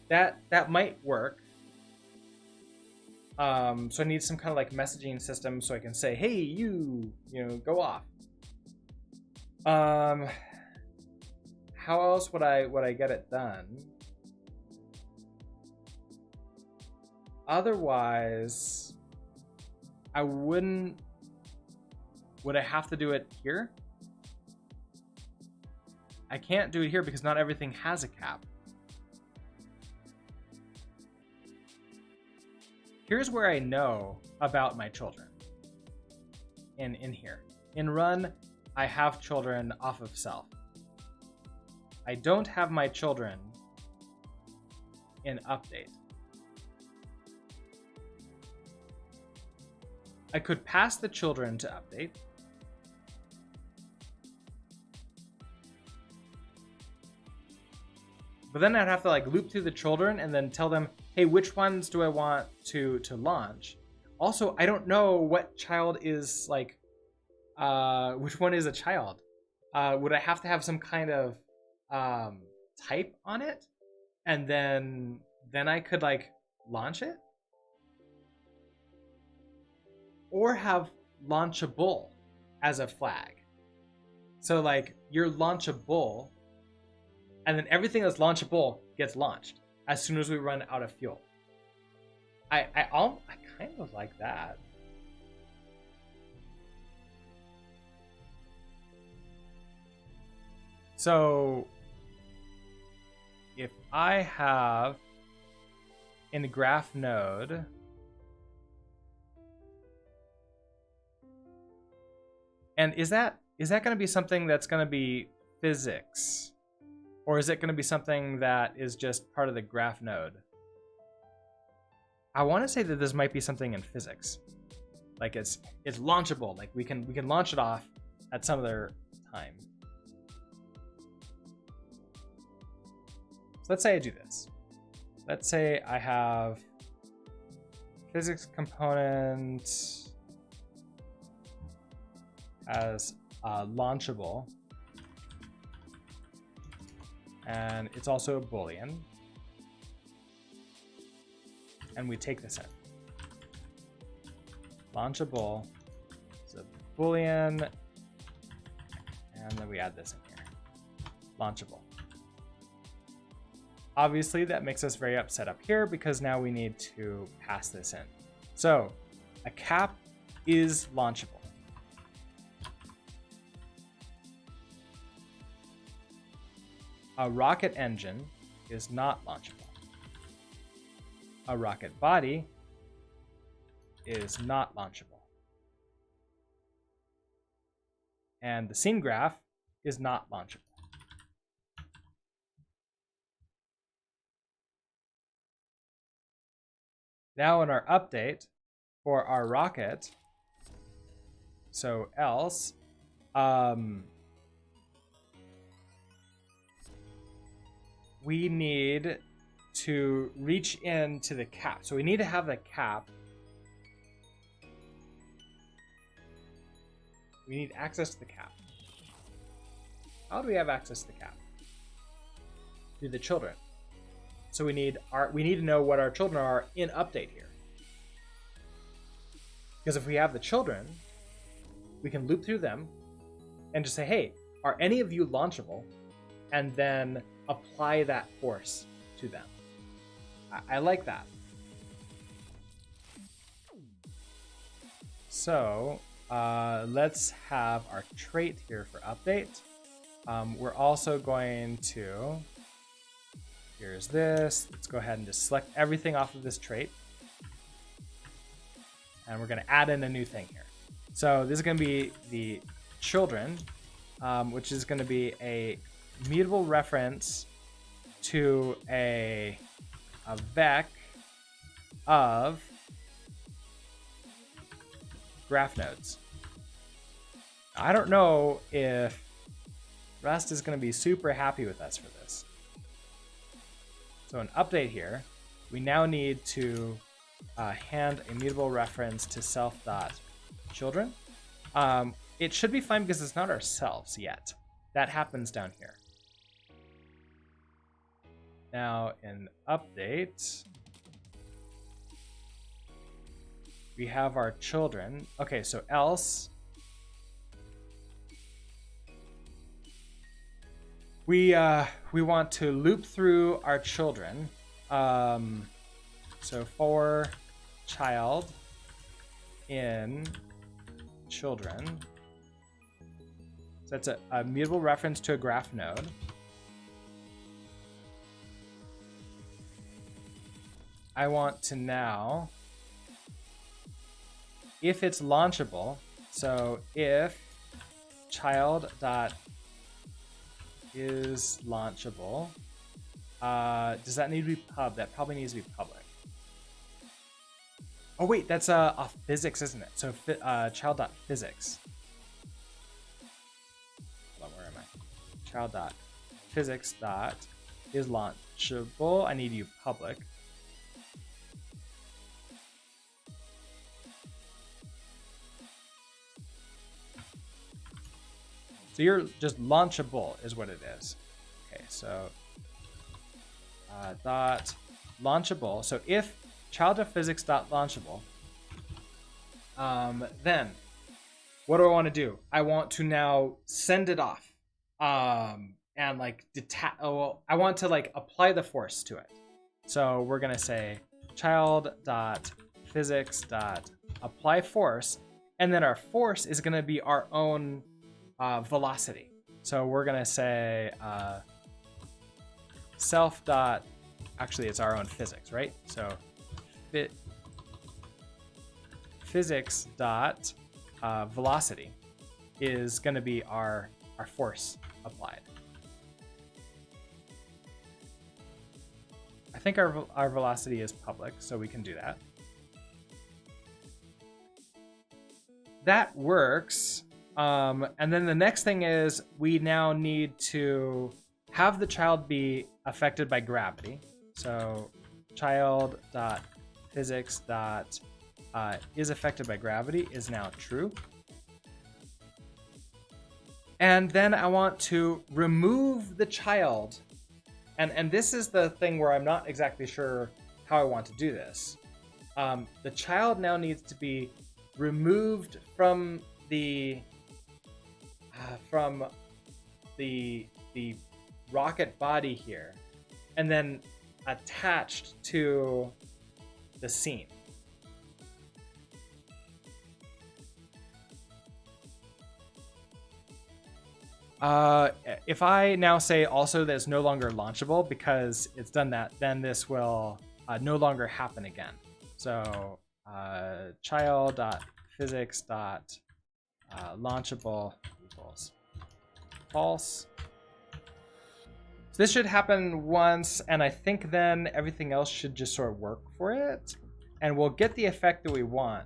Speaker 1: That might work. So I need some kind of like messaging system so I can say, hey, you know, go off. How else would I get it done? Otherwise, would I have to do it here? I can't do it here because not everything has a cap. Here's where I know about my children. In here. In run, I have children off of self. I don't have my children in update. I could pass the children to update. But then I'd have to like loop through the children and then tell them, hey, which ones do I want to launch? Also, I don't know what child is like, which one is a child? Would I have to have some kind of type on it? And then I could like launch it, or have launchable as a flag. So like you're launchable, and then everything that's launchable gets launched as soon as we run out of fuel. I kind of like that. So if I have in a graph node, and is that going to be something that's going to be physics, or is it going to be something that is just part of the graph node? I want to say that this might be something in physics, like it's launchable, like we can launch it off at some other time. So let's say I do this. Let's say I have physics component as launchable, and it's also a Boolean, and we take this in. Launchable is a Boolean, and then we add this in here. Launchable. Obviously, that makes us very upset up here because now we need to pass this in. So a cap is launchable. A rocket engine is not launchable. A rocket body is not launchable. And the scene graph is not launchable. Now in our update for our rocket, so else, we need to reach into the cap. So we need to have the cap. We need access to the cap. How do we have access to the cap? Through the children. So we need to know what our children are in update here. Because if we have the children, we can loop through them and just say, hey, are any of you launchable? And then apply that force to them. I like that. So let's have our trait here for update. We're also going to, here's this. Let's go ahead and just select everything off of this trait. And we're going to add in a new thing here. So this is going to be the children, which is going to be a mutable reference to a vec of graph nodes. I don't know if Rust is going to be super happy with us for this. So an update here, we now need to hand a mutable reference to self.children. It should be fine because it's not ourselves yet. That happens down here. Now in update, we have our children. Okay, so else, we want to loop through our children. So for child in children, so that's a mutable reference to a graph node. I want to now, if it's launchable, so if child dot is launchable, does that need to be pub? That probably needs to be public. Oh wait, that's a physics, isn't it? So child dot physics. Hold on, where am I? Child dot physics dot is launchable. I need you public. So you're just launchable is what it is. Okay, so dot launchable. So if child.physics dot launchable, then what do I want to do? I want to now send it off, and like I want to like apply the force to it. So we're gonna say child.physics.apply force, and then our force is gonna be our own velocity. So we're gonna say self dot, actually it's our own physics, right? So physics dot velocity is going to be our force applied. I think our velocity is public, so we can do that. That works. And then the next thing is we now need to have the child be affected by gravity. So child.physics dot is affected by gravity is now true. And then I want to remove the child. And this is the thing where I'm not exactly sure how I want to do this. The child now needs to be removed from the rocket body here, and then attached to the scene. If I now say also that it's no longer launchable because it's done that, then this will no longer happen again. So child.physics.launchable equals false. So this should happen once, and I think then everything else should just sort of work for it, and we'll get the effect that we want.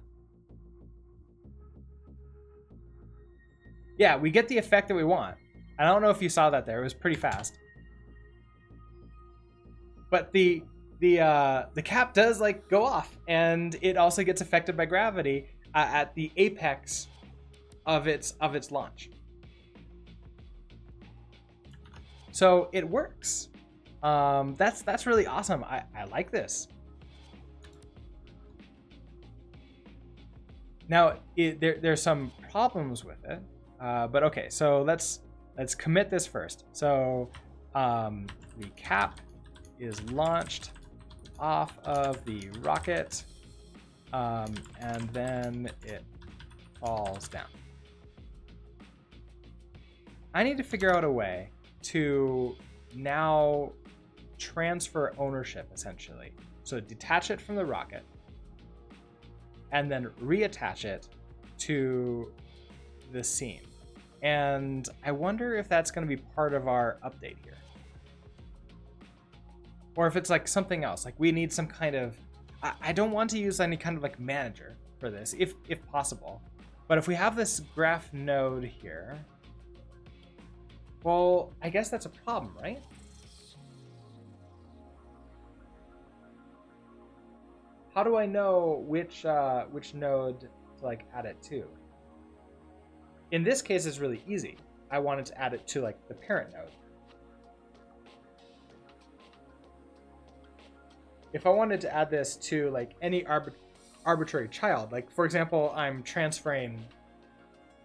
Speaker 1: Yeah, we get the effect that we want. I don't know if you saw that there. It was pretty fast. But the cap does like go off, and it also gets affected by gravity at the apex of its launch. So it works. That's really awesome. I like this. Now there's some problems with it, but okay. So let's commit this first. So the cap is launched off of the rocket, and then it falls down. I need to figure out a way to now transfer ownership, essentially. So detach it from the rocket, and then reattach it to the scene. And I wonder if that's going to be part of our update here. Or if it's like something else, like we need some kind of, I don't want to use any kind of like manager for this, if possible. But if we have this graph node here, well, I guess that's a problem, right? How do I know which node to like add it to? In this case, it's really easy. I wanted to add it to like the parent node. If I wanted to add this to like any arbitrary child, like for example, I'm transferring,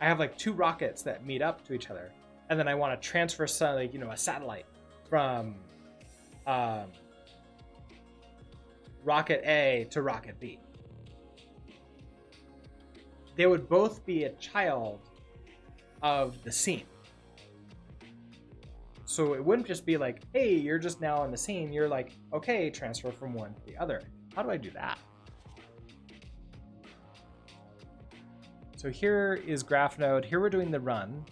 Speaker 1: I have like two rockets that meet up to each other, and then I want to transfer some, like, a satellite from rocket A to rocket B. They would both be a child of the scene. So it wouldn't just be like, hey, you're just now in the scene. You're like, okay, transfer from one to the other. How do I do that? So here is graph node. Here we're doing the run.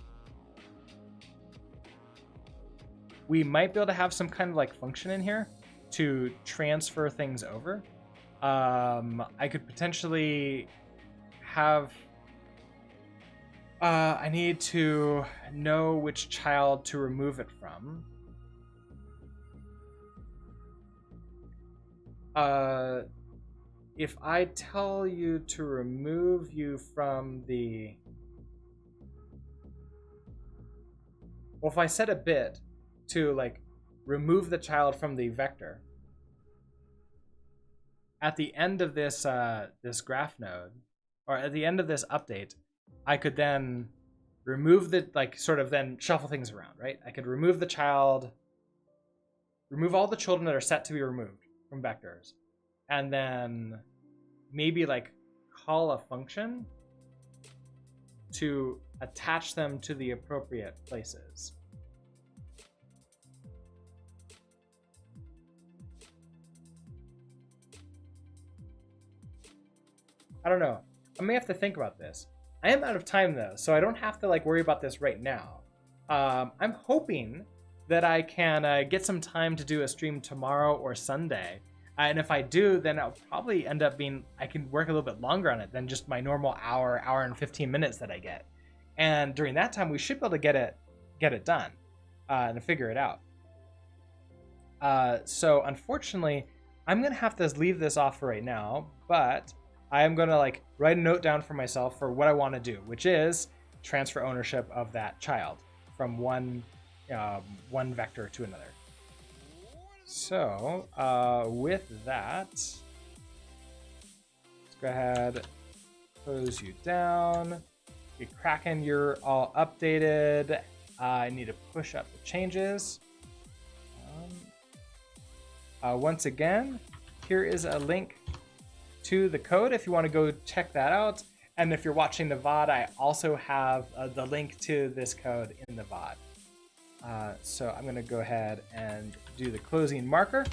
Speaker 1: We might be able to have some kind of like function in here to transfer things over. I could potentially have, I need to know which child to remove it from. If I tell you to remove you from the, well, if I set a bit to like remove the child from the vector. At the end of this this graph node, or at the end of this update, I could then remove the, like, sort of then shuffle things around, right? I could remove the child, remove all the children that are set to be removed from vectors, and then maybe like call a function to attach them to the appropriate places. I don't know. I may have to think about this. I am out of time though, so I don't have to like worry about this right now. I'm hoping that I can get some time to do a stream tomorrow or Sunday. And if I do, then I'll probably end up being, I can work a little bit longer on it than just my normal hour and 15 minutes that I get. And during that time, we should be able to get it done and figure it out. So unfortunately, I'm gonna have to leave this off for right now, but I am gonna like write a note down for myself for what I want to do, which is transfer ownership of that child from one vector to another. So with that, let's go ahead, close you down. Okay, Kraken, you're all updated. I need to push up the changes. Once again, here is a link to the code if you want to go check that out. And if you're watching the VOD, I also have the link to this code in the VOD. So I'm going to go ahead and do the closing marker.